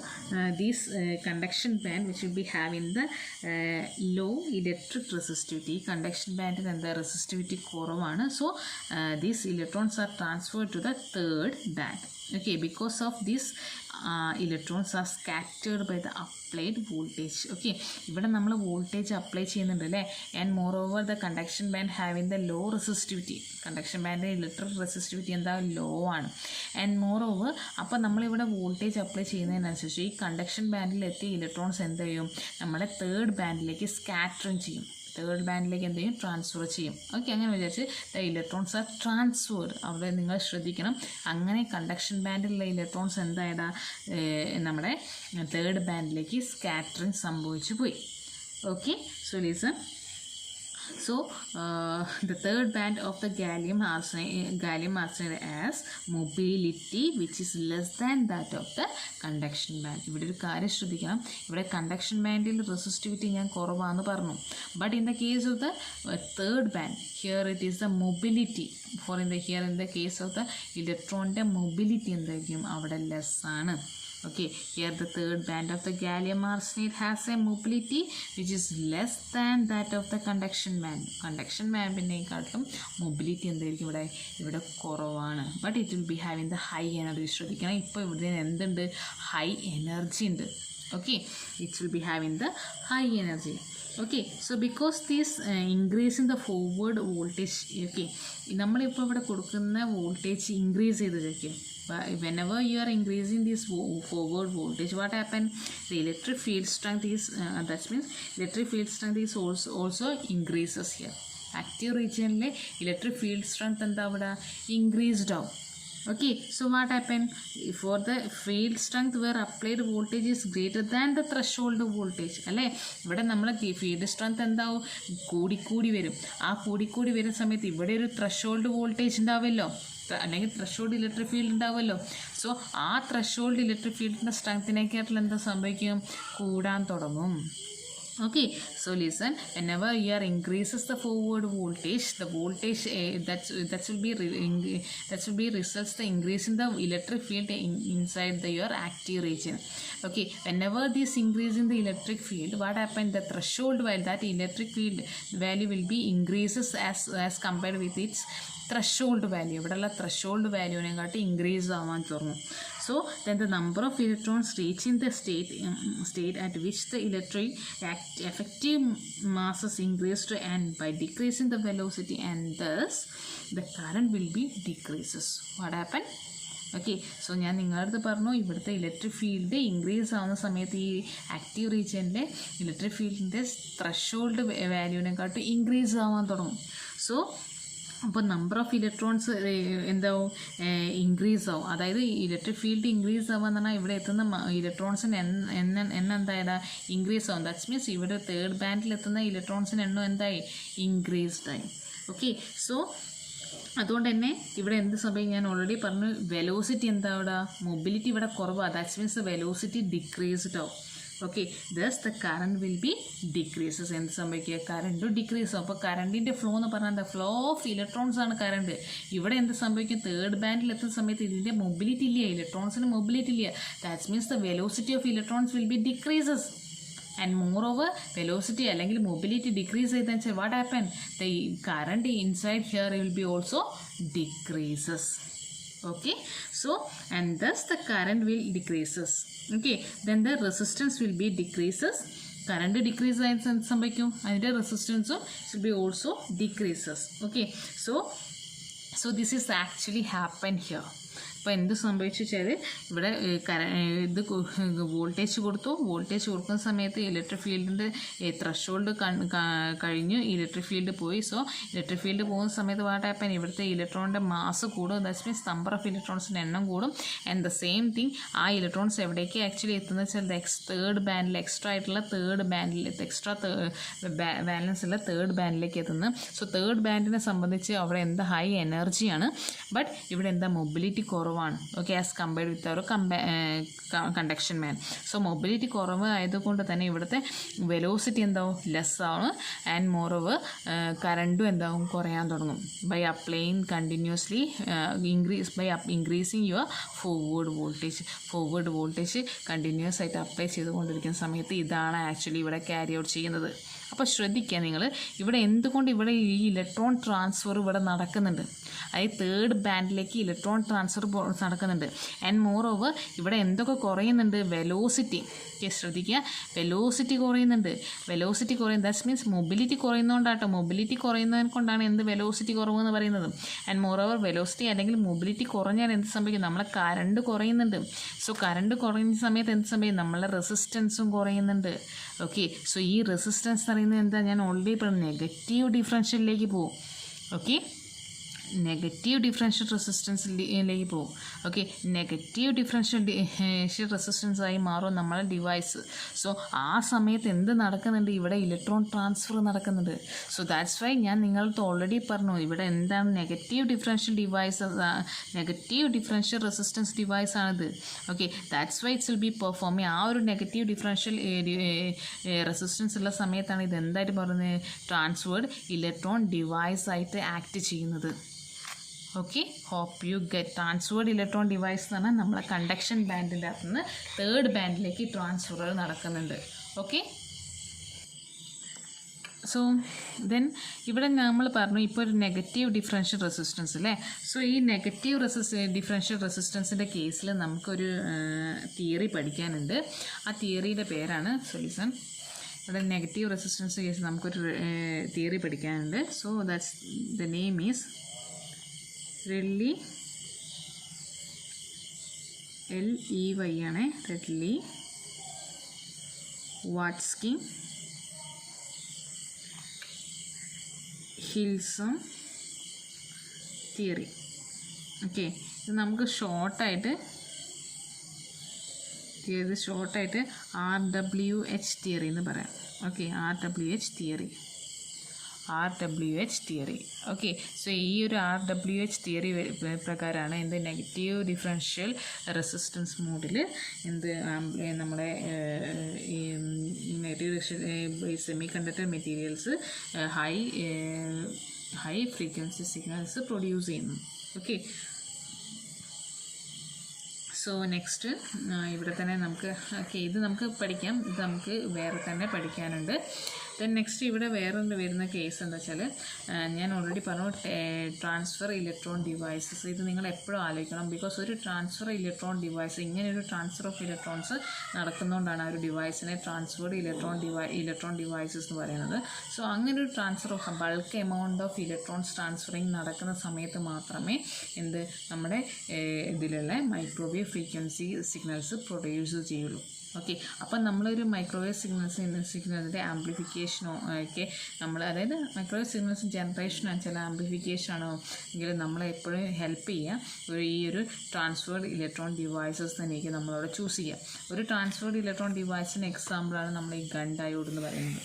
this conduction band which will be having the low electric resistivity. Conduction band in the resistivity കുറവാണ്. So these electrons are transferred to the third band. Okay, because of this electrons are scattered by the applied voltage. Okay, ഇവിടെ നമ്മൾ voltage apply ചെയ്യുന്നുണ്ട് അല്ലേ. And more over the conduction band having the low resistivity. Conduction band electric resistivity എന്താ? Low ആണ്. And more over അപ്പോൾ നമ്മളിവിടെ voltage apply ചെയ്യുന്നതിനനുസരിച്ച് ഈ conduction ബാൻഡിൽ എത്തിയ ഇലക്ട്രോൺസ് എന്ത് ചെയ്യും? നമ്മുടെ തേർഡ് ബാൻഡിലേക്ക് സ്കാറ്ററിങ് ചെയ്യും. തേർഡ് ബാൻഡിലേക്ക് എന്ത് ചെയ്യും? ട്രാൻസ്ഫർ ചെയ്യും. ഓക്കെ, അങ്ങനെ വിചാരിച്ച് ദ ഇലക്ട്രോൺസ് ആർ ട്രാൻസ്ഫേർഡ്. അവിടെ നിങ്ങൾ ശ്രദ്ധിക്കണം. അങ്ങനെ കണ്ടക്ഷൻ ബാൻഡിലുള്ള ഇലക്ട്രോൺസ് എന്തായതാ? നമ്മുടെ തേർഡ് ബാൻഡിലേക്ക് സ്കാറ്ററിങ് സംഭവിച്ചു പോയി. Okay, so listen. So the third band of the gallium arsenide has mobility which is less than that of the conduction band. ഇവിടെ ഒരു കാര്യം ശ്രദ്ധിക്കണം. ഇവിടെ കണ്ടക്ഷൻ ബാൻഡിൽ റെസിസ്റ്റിവിറ്റി ഞാൻ കുറവാണെന്ന് പറഞ്ഞു. But in the case of the third band here it is the mobility. Here in the case of the ഇലക്ട്രോണിൻ്റെ mobility എന്തായിരിക്കും? അവിടെ ലെസ് ആണ്. Okay, here the third band of the gallium arsenide has a mobility which is less than that of the conduction band. Conduction bandിനെക്കാട്ടും mobility എന്തായിരിക്കും ഇവിടെ കുറവാണ്. But it will be having the high energy. ശ്രദ്ധിക്കണം, ഇപ്പോൾ ഇവിടെ എന്തുണ്ട്? High energy ഉണ്ട്. Okay, it will be having the high energy. Okay, so because these increase in the forward voltage. Okay, നമ്മളിപ്പോൾ ഇവിടെ കൊടുക്കുന്ന വോൾട്ടേജ് ഇൻക്രീസ് ചെയ്ത് വെക്കുക. Whenever you are increasing this forward voltage, what happen? The electric field strength is that means electric field strength is also increases here. Active region electric field strength എന്താ അവിടെ? increased ആവും. Okay, so what happened? For the field strength where applied voltage is greater than the threshold voltage, അല്ലേ? ഇവിടെ നമ്മൾ field strength എന്താവും? കൂടിക്കൂടി വരും. ആ കൂടിക്കൂടി വരുന്ന സമയത്ത് ഇവിടെ ഒരു ത്രഷോൾഡ് വോൾട്ടേജ് ഉണ്ടാവുമല്ലോ, അല്ലെങ്കിൽ ത്രഷോൾഡ് ഇലക്ട്രിക് ഫീൽഡ് ഉണ്ടാവുമല്ലോ. സോ ആ ത്രഷോൾഡ് ഇലക്ട്രിക് ഫീൽഡിൻ്റെ സ്ട്രെങ്ത്തിനേക്കാട്ടിൽ എന്താ സംഭവിക്കും? കൂടാൻ തുടങ്ങും. Okay, so listen. Whenever you are increases the forward voltage, the voltage that will be results the increase in the electric field inside your active region. Okay, whenever this increase in the electric field, what happened? The threshold while that electric field value will be increases as compared with its threshold value, ഇവിടെയുള്ള threshold വാല്യൂവിനെക്കാട്ടി increase ആവാൻ തുടങ്ങും. So then the number of electrons reaching the state at which the electric effective masses increased, and by decreasing the velocity, and thus the current will be decreases. What happened? Okay, so ഞാൻ നിങ്ങളുടെ അടുത്ത് പറഞ്ഞു ഇവിടുത്തെ electric field increase ആവുന്ന സമയത്ത് ഈ active റീജിയനിലെ electric ഫീൽഡിൻ്റെ threshold വാല്യൂവിനെക്കാട്ടും increase ആവാൻ തുടങ്ങും. സോ അപ്പോൾ നമ്പർ ഓഫ് ഇലക്ട്രോൺസ് എന്താവും, ഇൻക്രീസ് ആവും. അതായത് ഇലക്ട്രിക് ഫീൽഡ് ഇൻക്രീസ് ആവുക എന്ന് പറഞ്ഞാൽ ഇവിടെ എത്തുന്ന ഇലക്ട്രോൺസിന് എന്തായാലും ഇൻക്രീസ് ആവും. ദാറ്റ്സ് മീൻസ് ഇവിടെ തേർഡ് ബാൻഡിൽ എത്തുന്ന ഇലക്ട്രോൺസിന് എണ്ണം എന്തായി, ഇൻക്രീസ്ഡ് ആയി. ഓക്കെ, സോ അതുകൊണ്ട് തന്നെ ഇവിടെ എന്ത് സംഭവിക്കും, ഞാൻ ഓൾറെഡി പറഞ്ഞു വെലോസിറ്റി എന്താ ഇവിടെ, മൊബിലിറ്റി ഇവിടെ കുറവാണ്. ദാറ്റ്സ് മീൻസ് വെലോസിറ്റി ഡിക്രീസ്ഡ് ആവും. Okay, thus the current will be decreases. എന്ത് സംഭവിക്കുക, കറണ്ട് ഡിക്രീസ് ആവും. അപ്പോൾ കറണ്ടിൻ്റെ ഫ്ലോ എന്ന് പറഞ്ഞാൽ എന്താ, ഫ്ലോ ഓഫ് ഇലക്ട്രോൺസ് ആണ് കറണ്ട്. ഇവിടെ എന്ത് സംഭവിക്കും, തേർഡ് ബാൻഡിൽ എത്തുന്ന സമയത്ത് ഇതിൻ്റെ മൊബിലിറ്റി ഇല്ല, ഇലക്ട്രോൺസിന് മൊബിലിറ്റി ഇല്ല. That's means the velocity of electrons will be decreases. And more over velocity അല്ലെങ്കിൽ മൊബിലിറ്റി ഡിക്രീസ് ചെയ്തെന്ന് വെച്ചാൽ what happen, the current inside here will be also decreases. Okay, so and thus the current will decreases. Okay, then the resistance will be decreases. Current decrease ആയിട്ട് എന്ത് സംഭവിക്കും, അതിൻ്റെ റെസിസ്റ്റൻസും will be also decreases. Okay, so this is actually happen here. അപ്പോൾ എന്ത് സംഭവിച്ചു വെച്ചാൽ ഇവിടെ ഇത് വോൾട്ടേജ് കൊടുക്കുന്ന സമയത്ത് ഇലക്ട്രിക് ഫീൽഡിൻ്റെ ത്രഷോൾഡ് കഴിഞ്ഞ് ഇലക്ട്രിക് ഫീൽഡ് പോയി. സോ ഇലക്ട്രിക് ഫീൽഡ് പോകുന്ന സമയത്ത് വാട്ട് ഹാപ്പൻ, ഇവിടുത്തെ ഇലക്ട്രോണിൻ്റെ മാസ് കൂടും. ദാറ്റ്സ് മീൻസ് നമ്പർ ഓഫ് ഇലക്ട്രോൺസിൻ്റെ എണ്ണം കൂടും. ആൻഡ് ദ സെയിം തിങ് ആ ഇലക്ട്രോൺസ് എവിടേക്ക് ആക്ച്വലി എത്തുന്നത് വെച്ചാൽ തേർഡ് ബാൻഡിൽ എക്സ്ട്രാ ആയിട്ടുള്ള തേർഡ് ബാൻഡിൽ ബാലൻസ് ഉള്ള തേർഡ് ബാൻഡിലേക്ക് എത്തുന്നു. സോ തേർഡ് ബാൻഡിനെ സംബന്ധിച്ച് അവിടെ എന്താ ഹൈ എനർജിയാണ്, ബട്ട് ഇവിടെ എന്താ മൊബിലിറ്റി കുറവാണ്. Okay, as compared with our conduction band. So mobility കുറവ് ആയതുകൊണ്ട് തന്നെ ഇവിടുത്തെ വെലോസിറ്റി എന്താവും, ലെസ് ആണ്. ആൻഡ് മോർ ഓവർ കറണ്ടും എന്താവും, കുറയാൻ തുടങ്ങും. By applying continuously increasing your forward voltage continuous ആയിട്ട് അപ്ലൈ ചെയ്തുകൊണ്ടിരിക്കുന്ന സമയത്ത് ഇതാണ് ആക്ച്വലി ഇവിടെ ക്യാരി ഔട്ട് ചെയ്യുന്നത്. അപ്പോൾ ശ്രദ്ധിക്കുക നിങ്ങൾ, ഇവിടെ എന്തുകൊണ്ട് ഇവിടെ ഈ ഇലക്ട്രോൺ ട്രാൻസ്ഫർ ഇവിടെ നടക്കുന്നുണ്ട്, അതായത് തേർഡ് ബാൻഡിലേക്ക് ഇലക്ട്രോൺ ട്രാൻസ്ഫർ നടക്കുന്നുണ്ട്. ആൻഡ് മോർ ഓവർ ഇവിടെ എന്തൊക്കെ കുറയുന്നുണ്ട്, വെലോസിറ്റി. ശ്രദ്ധിക്കുക, വെലോസിറ്റി കുറയുന്നുണ്ട്. ദാറ്റ്സ് മീൻസ് മൊബിലിറ്റി കുറയുന്നതുകൊണ്ടാട്ടോ, മൊബിലിറ്റി കുറയുന്നത് കൊണ്ടാണ് എന്ത് വെലോസിറ്റി കുറവെന്ന് പറയുന്നത്. ആൻഡ് മോർ ഓവർ വെലോസിറ്റി അല്ലെങ്കിൽ മൊബിലിറ്റി കുറഞ്ഞാൽ എന്ത് സംഭവിക്കും, നമ്മളെ കറണ്ട് കുറയുന്നുണ്ട്. സോ കറണ്ട് കുറയുന്ന സമയത്ത് എന്ത് സംഭവിക്കും, നമ്മളെ റെസിസ്റ്റൻസും കുറയുന്നുണ്ട്. ഓക്കെ, സോ ഈ റെസിസ്റ്റൻസ് എന്ന് പറയുന്നത് എന്താ, ഞാൻ ഓൾറെഡി ഇപ്പോൾ നെഗറ്റീവ് ഡിഫറൻഷ്യലിലേക്ക് പോകും. ഓക്കെ, നെഗറ്റീവ് ഡിഫറൻഷ്യൽ റെസിസ്റ്റൻസിലേക്ക് പോകും. ഓക്കെ, നെഗറ്റീവ് ഡിഫറൻഷ്യൽ റെസിസ്റ്റൻസ് ആയി മാറും നമ്മളെ ഡിവൈസ്. സോ ആ സമയത്ത് എന്ത് നടക്കുന്നുണ്ട്, ഇവിടെ ഇലക്ട്രോൺ ട്രാൻസ്ഫർ നടക്കുന്നുണ്ട്. സോ ദാറ്റ്സ് വൈ ഞാൻ നിങ്ങൾക്ക് ഓൾറെഡി പറഞ്ഞു ഇവിടെ എന്താണ് നെഗറ്റീവ് ഡിഫറൻഷ്യൽ റെസിസ്റ്റൻസ് ഡിവൈസ് ആണിത്. Okay, that's why it's will B performing. ആ ഒരു നെഗറ്റീവ് ഡിഫറൻഷ്യൽ റെസിസ്റ്റൻസ് ഉള്ള സമയത്താണ് ഇത് എന്തായിട്ട് പറയുന്നത്, ട്രാൻസ്ഫേർഡ് ഇലക്ട്രോൺ ഡിവൈസ് ആയിട്ട് ആക്ട് ചെയ്യുന്നത്. Okay, hope you get. Transferred electron device എന്ന് പറഞ്ഞാൽ നമ്മളെ കണ്ടക്ഷൻ ബാൻഡിൻ്റെ അകത്ത് നിന്ന് തേർഡ് ബാൻഡിലേക്ക് ട്രാൻസ്ഫർ നടക്കുന്നുണ്ട്. ഓക്കെ, സോ ദെൻ ഇവിടെ നമ്മൾ പറഞ്ഞു ഇപ്പോൾ ഒരു നെഗറ്റീവ് ഡിഫറൻഷ്യൽ റെസിസ്റ്റൻസ് അല്ലേ. സോ ഈ നെഗറ്റീവ് ഡിഫറൻഷ്യൽ റെസിസ്റ്റൻസിൻ്റെ കേസിൽ നമുക്കൊരു തിയറി പഠിക്കാനുണ്ട്. ആ തിയറിയുടെ പേരാണ് സൊല്യൂഷൻ. ഇവിടെ നെഗറ്റീവ് റെസിസ്റ്റൻസ് കേസ് നമുക്കൊരു തിയറി പഠിക്കാനുണ്ട്. So that's the name is Ridley, LEY ആണ്, റെഡ്ലി വാട്സ്കി ഹിൽസം തിയറി. ഓക്കെ, ഇത് നമുക്ക് ഷോർട്ടായിട്ട് RWH തിയറി എന്ന് പറയാം. Okay, RWH theory. Okay, so ഈ ഒരു RWH തിയറി പ്രകാരമാണ് എന്ത് നെഗറ്റീവ് ഡിഫറൻഷ്യൽ റെസിസ്റ്റൻസ് മോഡിൽ എന്ത് നമ്മുടെ ഈ negative semi conductor materials high frequency signals produce ചെയ്യുന്നു. ഓക്കെ, സോ നെക്സ്റ്റ് ഇവിടെ തന്നെ നമുക്ക് ഇത് നമുക്ക് പഠിക്കാം. ഇത് നമുക്ക് വേറെ തന്നെ പഠിക്കാനുണ്ട്. ദെൻ നെക്സ്റ്റ് ഇവിടെ വേറൊരു വരുന്ന കേസ് എന്താ വെച്ചാൽ ഞാൻ ഓൾറെഡി പറഞ്ഞു ട്രാൻസ്ഫർ ഇലക്ട്രോൺ ഡിവൈസസ്. ഇത് നിങ്ങൾ എപ്പോഴും ആലോചിക്കണം. ബിക്കോസ് ഒരു ട്രാൻസ്ഫർ ഇലക്ട്രോൺ ഡിവൈസ്, ഇങ്ങനെ ഒരു ട്രാൻസ്ഫർ ഓഫ് ഇലക്ട്രോൺസ് നടക്കുന്നതുകൊണ്ടാണ് ആ ഒരു ഡിവൈസിനെ ട്രാൻസ്ഫേർഡ് ഇലക്ട്രോൺ ഡിവൈസസ് എന്ന് പറയുന്നത്. സോ അങ്ങനെ ഒരു transfer of bulk amount of electrons transferring നടക്കുന്ന സമയത്ത് മാത്രമേ നമ്മുടെ ഇതിലുള്ള മൈക്രോവേവ് ഫ്രീക്വൻസി സിഗ്നൽസ് പ്രൊഡ്യൂസ് ചെയ്യുള്ളൂ. ഓക്കെ, അപ്പം നമ്മളൊരു മൈക്രോവേവ് സിഗ്നലിൻ്റെ ആംപ്ലിഫിക്കേഷനോ ഒക്കെ നമ്മൾ, അതായത് മൈക്രോവേവ് സിഗ്നൽസ് ജനറേഷനോ ചില ആംപ്ലിഫിക്കേഷനാണോ എങ്കിൽ നമ്മളെപ്പോഴും ഹെൽപ്പ് ചെയ്യുക ഈ ഒരു ട്രാൻസ്ഫേർഡ് ഇലക്ട്രോൺ ഡിവൈസസ് തന്നെയൊക്കെ നമ്മളവിടെ ചൂസ് ചെയ്യുക. ഒരു ട്രാൻസ്ഫേർഡ് ഇലക്ട്രോൺ ഡിവൈസിന് എക്സാമ്പിളാണ് നമ്മൾ ഈ ഗൺ ഡയോഡ് എന്ന് പറയുന്നത്.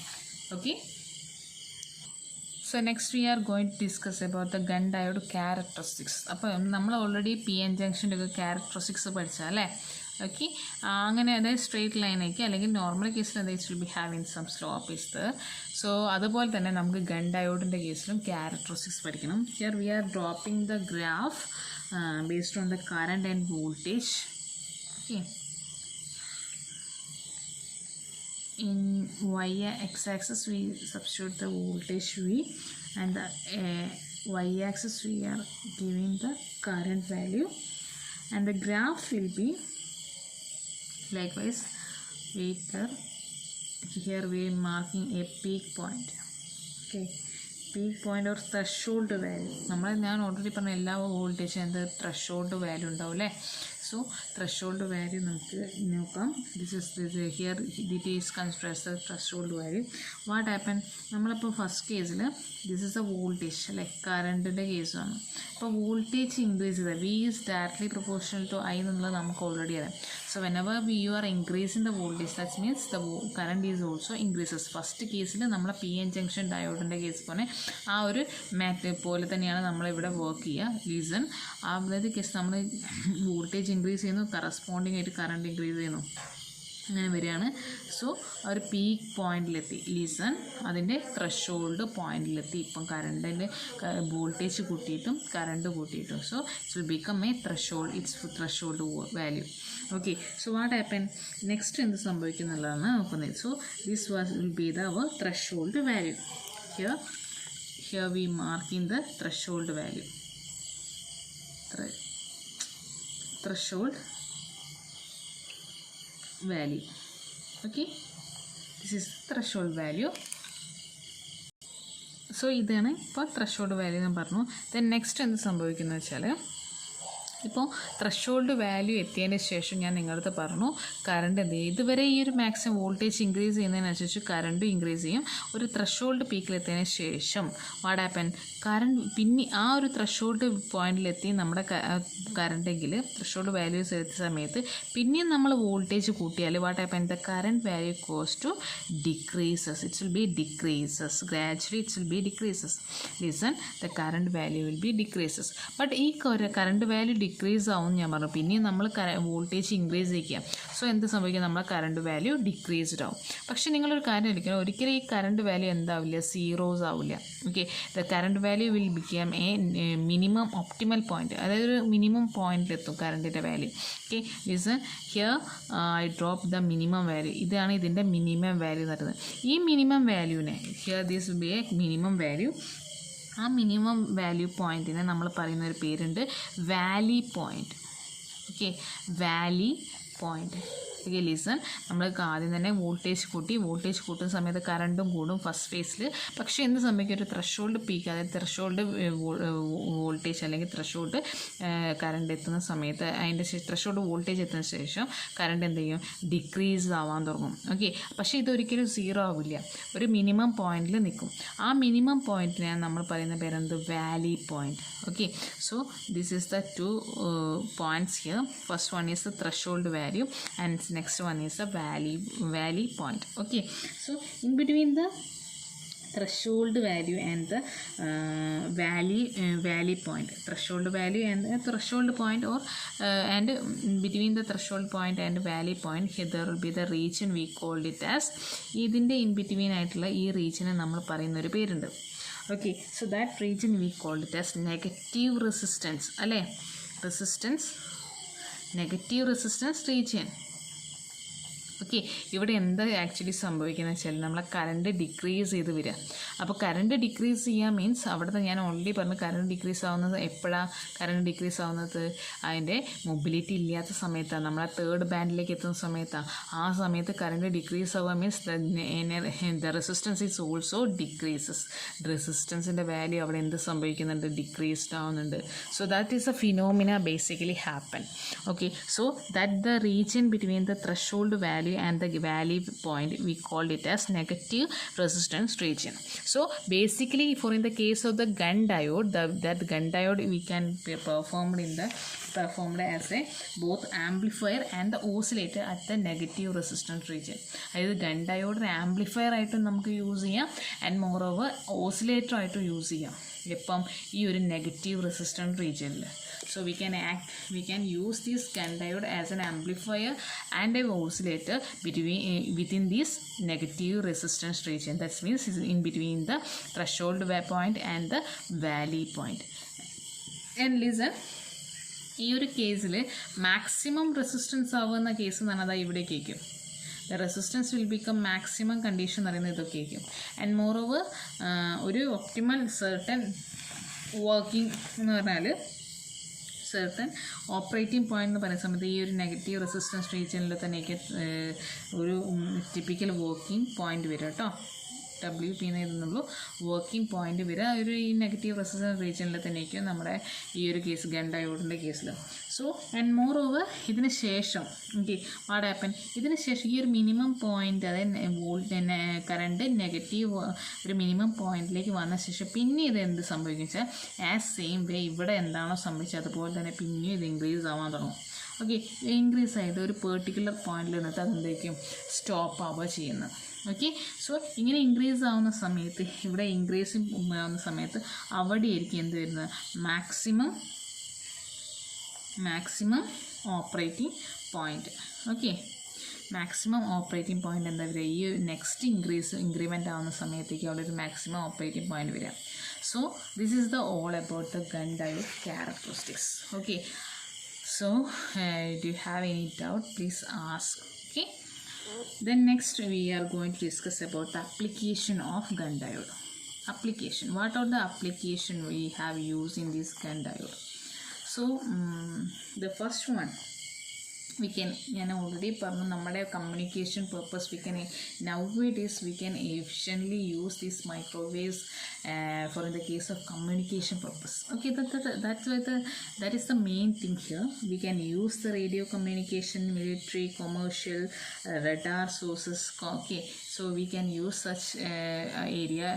Okay, so next we are going to discuss about the gun diode characteristics. അപ്പോൾ നമ്മൾ ഓൾറെഡി പി എൻ ജംഗ്ഷൻ്റെ ഒക്കെ ക്യാരക്ടറിസ്റ്റിക്സ് പഠിച്ചാൽ അല്ലേ. ഓക്കെ, അങ്ങനെ അതായത് സ്ട്രെയിറ്റ് ലൈനൊക്കെ അല്ലെങ്കിൽ നോർമൽ കേസിൽ അതായത് will be having some slope is there. So അതുപോലെ തന്നെ നമുക്ക് ഗൺ ഡയോഡിൻ്റെ കേസിലും ക്യാരക്ടറിസ്റ്റിക്സ് പഠിക്കണം. Here we are dropping the graph based on the current and voltage. Okay, in y-axis we substitute the voltage V, and the y-axis we are giving the current value, and the graph will be likewise here we are marking a peak point. Okay, peak point or threshold value. ഞാൻ already പറഞ്ഞ എല്ലാ വോൾട്ടേജും എന്ത് threshold value ഉണ്ടാവും അല്ലേ. So threshold value നമുക്ക് നോക്കാം. Here it is considered as the threshold value. What happen, നമ്മളിപ്പോൾ first case this is a voltage അല്ലേ, കറണ്ടിൻ്റെ കേസാണ്. അപ്പോൾ വോൾട്ടേജ് ഇൻക്രീസ് ചെയ്താൽ V is directly proportional to I എന്നുള്ളത് നമുക്ക് ഓൾറെഡി അറിയാം. So whenever you are increasing the voltage, that means the current is also increases. First കേസിൽ നമ്മളെ പി എൻ ജംഗ്ഷൻ ഡയോഡിൻ്റെ കേസ് പോലെ ആ ഒരു പോലെ തന്നെയാണ് നമ്മളിവിടെ വർക്ക് ചെയ്യുക. റീസൺ അതായത് കേസ് നമ്മൾ വോൾട്ടേജ് ഇൻക്രീസ് ചെയ്യുന്നു, കറസ്പോണ്ടിങ് ആയിട്ട് കറണ്ട് ഇൻക്രീസ് ചെയ്യുന്നു, അങ്ങനെ വരികയാണ്. സോ ഒരു പീക്ക് പോയിന്റിലെത്തി, ലീസൺ അതിൻ്റെ ത്രഷോൾഡ് പോയിന്റിലെത്തി. ഇപ്പം കറണ്ടിൻ്റെ വോൾട്ടേജ് കൂട്ടിയിട്ടും കറണ്ട് കൂട്ടിയിട്ടും. So it will become a threshold, its threshold value. Okay, so what happen, next എന്ത് സംഭവിക്കുന്നുള്ളതാണ് നോക്കുന്നത്. So this will be our threshold value. Here we marking the threshold value, threshold value. Okay, this is threshold value. So ഇതാണ് ഇപ്പോൾ threshold value ഞാൻ പറഞ്ഞു. Then next എന്ത് സംഭവിക്കുന്നത് വെച്ചാൽ, ഇപ്പോൾ ത്രഷോൾഡ് വാല്യൂ എത്തിയതിന് ശേഷം ഞാൻ നിങ്ങളടുത്ത് പറഞ്ഞു കറണ്ട് എന്ത് ചെയ്യും, ഇതുവരെ ഈ ഒരു മാക്സിമം വോൾട്ടേജ് ഇൻക്രീസ് ചെയ്യുന്നതിനനുസരിച്ച് കറണ്ട് ഇൻക്രീസ് ചെയ്യും. ഒരു ത്രഷോൾഡ് പീക്കിലെത്തിയതിന് ശേഷം വാട്ട് ഹാപ്പൻ, കറണ്ട് പിന്നെ ആ ഒരു ത്രഷോൾഡ് പോയിന്റിലെത്തി നമ്മുടെ കറണ്ടെങ്കിൽ ത്രഷോൾഡ് വാല്യൂസ് എത്തിയ സമയത്ത് പിന്നെയും നമ്മൾ വോൾട്ടേജ് കൂട്ടിയാൽ what happen, the current value cause to decreases. It's will be decreases gradually, it's will be decreases. Listen, the current value will be decreases. But ഈ കറണ്ട് വാല്യൂ ഡിക്രീസ് ആവും ഞാൻ പറഞ്ഞു, പിന്നെയും നമ്മൾ വോൾട്ടേജ് ഇൻക്രീസ് ചെയ്യുക. So എന്ത് സംഭവിക്കും, നമ്മളെ കറണ്ട് വാല്യൂ ഡിക്രീസ്ഡ് ആവും. പക്ഷേ നിങ്ങളൊരു കാര്യം എടുക്കണം, ഒരിക്കലും ഈ കറണ്ട് വാല്യൂ എന്താവില്ല, സീറോസ് ആവില്ല. Okay, the current value will become a minimum optimal point, അതായത് ഒരു മിനിമം പോയിന്റിലെത്തും കറണ്ടിൻ്റെ value. Okay, listen, here I drop the minimum value. ഇതാണ് ഇതിൻ്റെ മിനിമം വാല്യൂ എന്ന് പറയുന്നത്. ഈ മിനിമം വാല്യൂവിനെ here this will be a minimum value. ആ മിനിമം വാല്യൂ പോയിൻറ്റിനെ നമ്മൾ പറയുന്ന ഒരു പേരുണ്ട് valley point. Okay, valley point. Okay, listen, നമ്മൾ ആദ്യം തന്നെ വോൾട്ടേജ് കൂട്ടുന്ന സമയത്ത് കറണ്ടും കൂടും ഫസ്റ്റ് ഫേസിൽ. പക്ഷേ എന്ത് സംഭവിക്കും, ഒരു ത്രഷോൾഡ് പീക്ക്, അതായത് ത്രഷോൾഡ് വോൾട്ടേജ് അല്ലെങ്കിൽ ത്രഷോൾഡ് കറണ്ട് എത്തുന്ന സമയത്ത് അതിൻ്റെ ത്രഷോൾഡ് വോൾട്ടേജ് എത്തുന്ന ശേഷം കറണ്ട് എന്ത് ചെയ്യും, ഡിക്രീസ് ആവാൻ തുടങ്ങും. ഓക്കെ, പക്ഷേ ഇതൊരിക്കലും സീറോ ആവില്ല, ഒരു മിനിമം പോയിന്റിൽ നിൽക്കും. ആ മിനിമം പോയിന്റിനെ നമ്മൾ പറയുന്ന പേരെന്ത്, Valley point. Okay, so this is the two points here. First one is the threshold value and next one is the valley point. Okay, so in between the threshold value and the valley point, threshold value and the threshold point or and between the threshold point and valley point, here there will be the region we called it as, ഇതിൻ്റെ in between ആയിട്ടുള്ള ഈ റീജിയനെ നമ്മൾ പറയുന്ന ഒരു പേരുണ്ട്. Okay, so that region we called it as negative resistance അല്ലേ, negative resistance region. Okay, ഇവിടെ എന്താ ആക്ച്വലി സംഭവിക്കുന്നത് വെച്ചാൽ നമ്മളെ കറണ്ട് ഡിക്രീസ് ചെയ്ത് വരിക. അപ്പോൾ കറണ്ട് ഡിക്രീസ് ചെയ്യുക മീൻസ് അവിടുത്തെ ഞാൻ ഓൾറെഡി പറഞ്ഞു കറണ്ട് ഡിക്രീസ് ആവുന്നത് എപ്പോഴാണ് കറണ്ട് ഡിക്രീസ് ആവുന്നത്? അതിൻ്റെ മൊബിലിറ്റി ഇല്ലാത്ത സമയത്താണ്, നമ്മളെ തേർഡ് ബാൻഡിലേക്ക് എത്തുന്ന സമയത്താണ്. ആ സമയത്ത് കറണ്ട് ഡിക്രീസ് ആവുക means the resistance is also decreases. റെസിസ്റ്റൻസിൻ്റെ വാല്യൂ അവിടെ എന്ത് സംഭവിക്കുന്നുണ്ട്? ഡിക്രീസ്ഡ് ആവുന്നുണ്ട്. So that is a phenomena basically happen. Okay, so that the region between the threshold value and the value point we called it as negative resistance region. So basically for in the case of the gun diode, that gun diode we can performed as a both amplifier and the oscillator at the negative resistance region. അതായത് gun diode amplifier ആയിട്ടും നമുക്ക് use ചെയ്യാം and more over oscillator ആയിട്ടും use ചെയ്യാം. എപ്പം? ഈ ഒരു negative resistance റീജിയനിൽ. So we can use this gun diode as an amplifier and an oscillator within this negative resistance region. That means in between the threshold point and the valley point. And listen, ഈ ഒരു കേസിൽ maximum resistance ആവുന്ന case എന്ന് പറഞ്ഞാൽ ഇവിടേക്ക് ആയിരിക്കും. The resistance will become maximum condition എന്ന് പറയുന്നത് ഇതൊക്കെ ആയിരിക്കും. ആൻഡ് മോർ ഓവർ ഒരു ഒപ്റ്റിമൽ സെർട്ടൻ വർക്കിംഗ് എന്ന് പറഞ്ഞാൽ സെർട്ടൻ ഓപ്പറേറ്റിംഗ് പോയിന്റ് എന്ന് പറയുന്ന സമയത്ത് ഈ ഒരു നെഗറ്റീവ് റെസിസ്റ്റൻസ് റീജിയനിൽ തന്നെയൊക്കെ ഒരു ടിപ്പിക്കൽ വർക്കിംഗ് പോയിന്റ് വരും കേട്ടോ. WP എന്ന് എഴുതുന്നുള്ളൂ, വർക്കിംഗ് പോയിന്റ് വരിക ഒരു ഈ നെഗറ്റീവ് റെസിസ്റ്റൻസ് റീജിയനിൽ തന്നെയായിരിക്കും നമ്മുടെ ഈ ഒരു കേസ് ഗൺ ഡയോഡിൻ്റെ കേസിൽ. സോ ആൻഡ് മോർ ഓവർ ഇതിന് ശേഷം ഓക്കെ വാട്ട് ഹാപ്പൻ, ഇതിന് ശേഷം ഈ ഒരു മിനിമം പോയിന്റ് അതായത് കറണ്ട് നെഗറ്റീവ് ഒരു മിനിമം പോയിന്റിലേക്ക് വന്ന ശേഷം പിന്നെ ഇത് എന്ത് സംഭവിക്കും വെച്ചാൽ ആസ് സെയിം വേ ഇവിടെ എന്താണോ സംഭവിച്ചത് അതുപോലെ തന്നെ പിന്നെയും ഇത് ഇൻക്രീസ് ആവാൻ തുടങ്ങും. ഓക്കെ, ഇൻക്രീസ് ആയിട്ട് ഒരു പെർട്ടിക്കുലർ പോയിന്റിൽ നിന്നിട്ട് അതെന്തായിരിക്കും സ്റ്റോപ്പ് ആവുക ചെയ്യുന്നത്. ഓക്കെ, സോ ഇങ്ങനെ ഇൻക്രീസ് ആവുന്ന സമയത്ത് ഇവിടെ ഇൻക്രീസ് ആവുന്ന സമയത്ത് അവിടെയായിരിക്കും എന്ത് വരുന്നത്? Maximum operating point. Okay, maximum operating point എന്താ വരിക? ഈ നെക്സ്റ്റ് ഇൻക്രിമെൻ്റ് ആവുന്ന സമയത്തേക്ക് അവിടെ ഒരു മാക്സിമം ഓപ്പറേറ്റിംഗ് പോയിന്റ് വരിക. So this is the all about the gun diode characteristics. Okay, so do you have any doubt? Please ask. Okay, then next we are going to discuss about the application of gun diode. Application, what are the application we have used in this gun diode? So the first one ഞാൻ already പറഞ്ഞു നമ്മുടെ communication purpose nowadays we can efficiently use these microwaves for in the case of communication purpose. Okay, that is the main thing here. We can use the radio communication, military, commercial, radar sources. Okay, so we can use such area.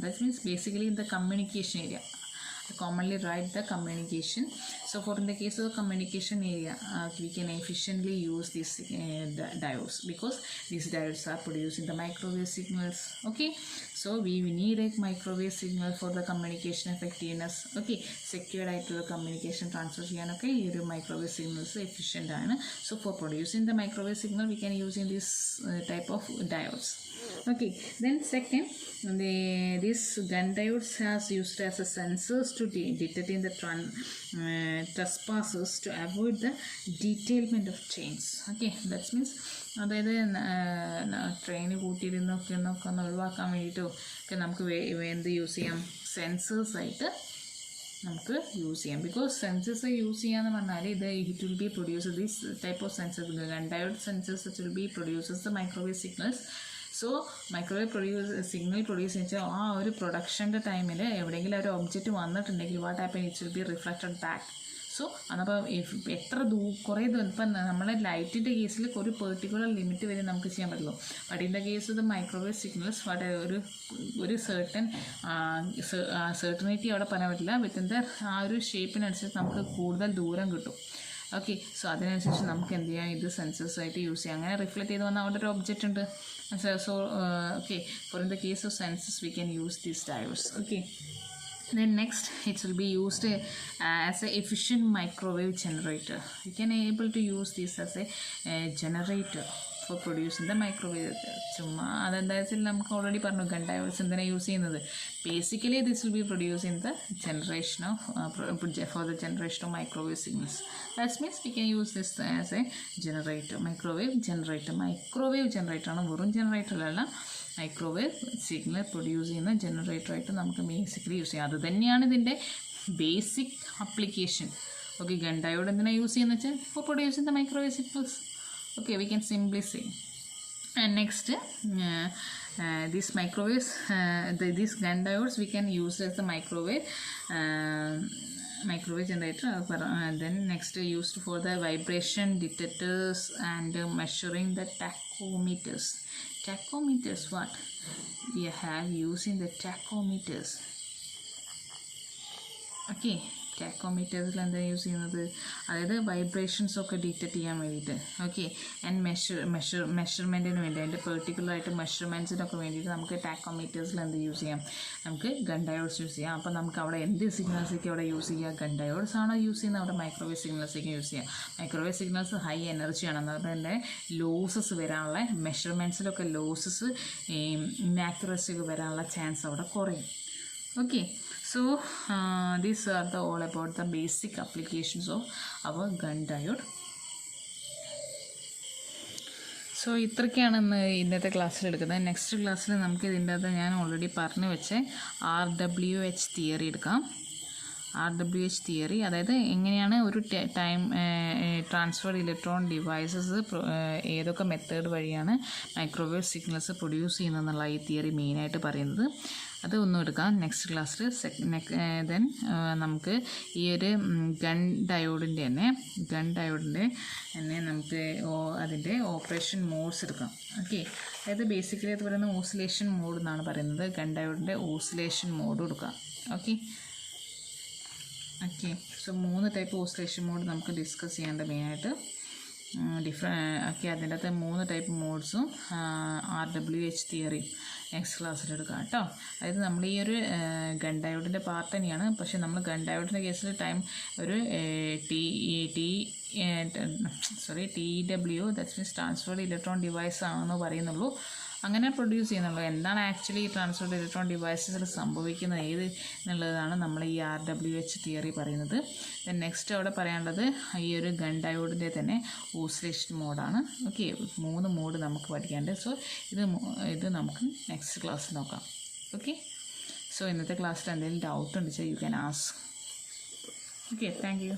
That means basically in the communication area. Commonly write the communication. So for in the case of the communication area, we can efficiently use these diodes because these diodes are producing the microwave signals. Okay, so we need a microwave signal for the communication effectiveness. Okay, secured ആയിട്ടുള്ള communication transfer ചെയ്യാനൊക്കെ ഈ ഒരു microwave signals efficient ആണ്. So for producing the microwave signal we can use in this type of diodes. Okay, then second, this gun diodes has used as a sensors to detecting the trespassers to avoid the detailment of chains. Okay, that means അതായത് train കൂട്ടിയിരുന്നൊക്കെ ഒന്ന് ഒഴിവാക്കാൻ വേണ്ടിയിട്ടോ ഒക്കെ നമുക്ക് എന്ത് use ചെയ്യാം? സെൻസേഴ്സായിട്ട് നമുക്ക് use ചെയ്യാം. Because sensors use ചെയ്യാന്ന് പറഞ്ഞാൽ it will be produce this type of sensors gun diode sensors it will B produces the microwave signals. So microwave signal produce വെച്ചാൽ ആ ഒരു പ്രൊഡക്ഷൻ്റെ ടൈമിൽ എവിടെയെങ്കിലും ഒരു ഒബ്ജക്റ്റ് വന്നിട്ടുണ്ടെങ്കിൽ what happen, it will B reflected back. So അതപ്പോൾ എത്ര കുറേ ഇപ്പം നമ്മളെ ലൈറ്റിൻ്റെ കേസിൽ ഒരു പെർട്ടിക്കുലർ ലിമിറ്റ് വരെ നമുക്ക് ചെയ്യാൻ പറ്റുള്ളൂ. But in the case of the microwave signals ഒരു സെർട്ടനിറ്റി അവിടെ പറയാൻ പറ്റില്ല. വിത്തിൻ ദ ആ ഒരു ഷേപ്പിനനുസരിച്ച് നമുക്ക് കൂടുതൽ ദൂരം കിട്ടും. ഓക്കെ, സോ അതിനനുസരിച്ച് നമുക്ക് എന്ത് ചെയ്യാം? ഇത് സെൻസേഴ്സായിട്ട് യൂസ് ചെയ്യാം. അങ്ങനെ റിഫ്ലക്റ്റ് ചെയ്ത് വന്നാൽ അവിടെ ഒരു ഒബ്ജക്റ്റ് ഉണ്ട്. So okay, for in the case of sensors we can use these diodes. Okay, then next it will be used as a efficient microwave generator. We can able to use this as a generator for producing the microwave. ചുമ്മാ അതെന്താ വെച്ചാൽ നമുക്ക് already പറഞ്ഞു gun diodes എന്തിനാണ് use ചെയ്യുന്നത്. Basically this will be produce in the generation of for the generation of microwave signals. That means we can use this as a generator, microwave generator. Microwave ജനറേറ്ററാണ്, വെറും ജനറേറ്ററല്ല, microwave signal produce ചെയ്യുന്ന ജനറേറ്ററായിട്ട് നമുക്ക് basically use ചെയ്യാം. അത് തന്നെയാണ് ഇതിൻ്റെ basic application. Okay, Gunn diode എന്തിനാണ് യൂസ് ചെയ്യുന്നത് വെച്ചാൽ four producing the microwave signals. Okay, we can simply say. And next, these microwaves, these GAN diodes we can use as the microwave generator. Then next, used for the vibration detectors and measuring the tachometers. Tachometers, what we have using the tachometers. Okay, ടാക്കോമീറ്റേഴ്സിൽ എന്താ use ചെയ്യുന്നത്, അതായത് vibrations ഒക്കെ detect ചെയ്യാൻ വേണ്ടിയിട്ട്. Okay, and മെഷർമെൻറ്റിന് വേണ്ടി, അതിൻ്റെ പെർട്ടിക്കുലറായിട്ട് മെഷർമെൻറ്റ്സിനൊക്കെ വേണ്ടിയിട്ട് നമുക്ക് ടാക്കോമീറ്റേഴ്സിൽ എന്ത് യൂസ് ചെയ്യാം, നമുക്ക് ഗൺ ഡയോഡ്സ് യൂസ് ചെയ്യാം. അപ്പോൾ നമുക്ക് അവിടെ എന്ത് സിഗ്നൽസൊക്കെ അവിടെ യൂസ് ചെയ്യുക, ഗൺ ഡയോഡ്സ് ആണോ യൂസ് ചെയ്യുന്നത്, അവിടെ മൈക്രോവേവ് സിഗ്നൽസൊക്കെ യൂസ് ചെയ്യാം. മൈക്രോവേവ് സിഗ്നൽസ് ഹൈ എനർജിയാണ്, അതുകൊണ്ട് ലോസസ് വരാനുള്ള, മെഷർമെൻറ്റ്സിലൊക്കെ ലോസസ് ഇനാക്യുറസി ഒക്കെ വരാനുള്ള ചാൻസ് അവിടെ കുറയും. Okay, so these are all about the basic applications of our gun diode. So ഇത്രയ്ക്കാണ് ഇന്നത്തെ ക്ലാസ്സിൽ എടുക്കുന്നത്. നെക്സ്റ്റ് ക്ലാസ്സിൽ നമുക്ക് ഇതിൻ്റെ അകത്ത് ഞാൻ ഓൾറെഡി പറഞ്ഞു വെച്ച RWH തിയറി എടുക്കാം. RWH തിയറി, അതായത് എങ്ങനെയാണ് ഒരു ടൈം ട്രാൻസ്ഫർ ഇലക്ട്രോൺ ഡിവൈസസ് ഏതൊക്കെ മെത്തേഡ് വഴിയാണ് മൈക്രോവേവ് സിഗ്നൽസ് പ്രൊഡ്യൂസ് ചെയ്യുന്നതെന്നുള്ള ഈ തിയറി മെയിനായിട്ട് പറയുന്നത്. അത് ഒന്നും എടുക്കാം നെക്സ്റ്റ് ക്ലാസ്സിൽ. ദെൻ നമുക്ക് ഈ ഒരു ഗൺ ഡയോഡിൻ്റെ തന്നെ നമുക്ക് അതിൻ്റെ ഓപ്പറേഷൻ മോഡ്സ് എടുക്കാം. ഓക്കെ, അതായത് ബേസിക്കലി അത് പറയുന്നത് ഓസിലേഷൻ മോഡ് എന്നാണ് പറയുന്നത്. ഗൺ ഡയോഡിൻ്റെ ഓസിലേഷൻ മോഡ് എടുക്കാം. Okay, so 3 type oscillation mode നമുക്ക് ഡിസ്കസ് ചെയ്യാണ്ട് മെയിനായിട്ട്. അതിൻ്റെ അകത്ത് 3 ടൈപ്പ് മോഡ്സും RWH തിയറി നെക്സ്റ്റ് ക്ലാസ്സിൽ എടുക്കാം കേട്ടോ. അതായത് നമ്മൾ ഈ ഒരു ഗൺ ഡയോഡിൻ്റെ പാർട്ട് തന്നെയാണ്, പക്ഷേ നമ്മൾ ഗൺ ഡയോഡിൻ്റെ കേസിൽ ടൈം ഒരു TEW, that means transferred electron device ആണെന്ന് പറയുന്നുള്ളൂ. അങ്ങനെ പ്രൊഡ്യൂസ് ചെയ്യുന്നുള്ളൂ. എന്താണ് ആക്ച്വലി ട്രാൻസ്ഫേർഡ് ഇലക്ട്രോൺ ഡിവൈസസിൽ സംഭവിക്കുന്നത് എന്നുള്ളതാണ് നമ്മൾ ഈ RWH തിയറി പറയുന്നത്. ദെൻ നെക്സ്റ്റ് അവിടെ പറയാനുള്ളത് ഈ ഒരു ഗൺ ഡയോഡിൻ്റെ തന്നെ ഓസിലേഷൻ മോഡാണ്. ഓക്കെ, 3 മോഡ് നമുക്ക് പഠിക്കാനുണ്ട്. സോ ഇത് നമുക്ക് നെക്സ്റ്റ് ക്ലാസ്സിൽ നോക്കാം. ഓക്കെ, സോ ഇന്നത്തെ ക്ലാസ്സിൽ എന്തെങ്കിലും ഡൗട്ട് ഉണ്ടെന്ന് വെച്ചാൽ you can ask. Okay, thank you.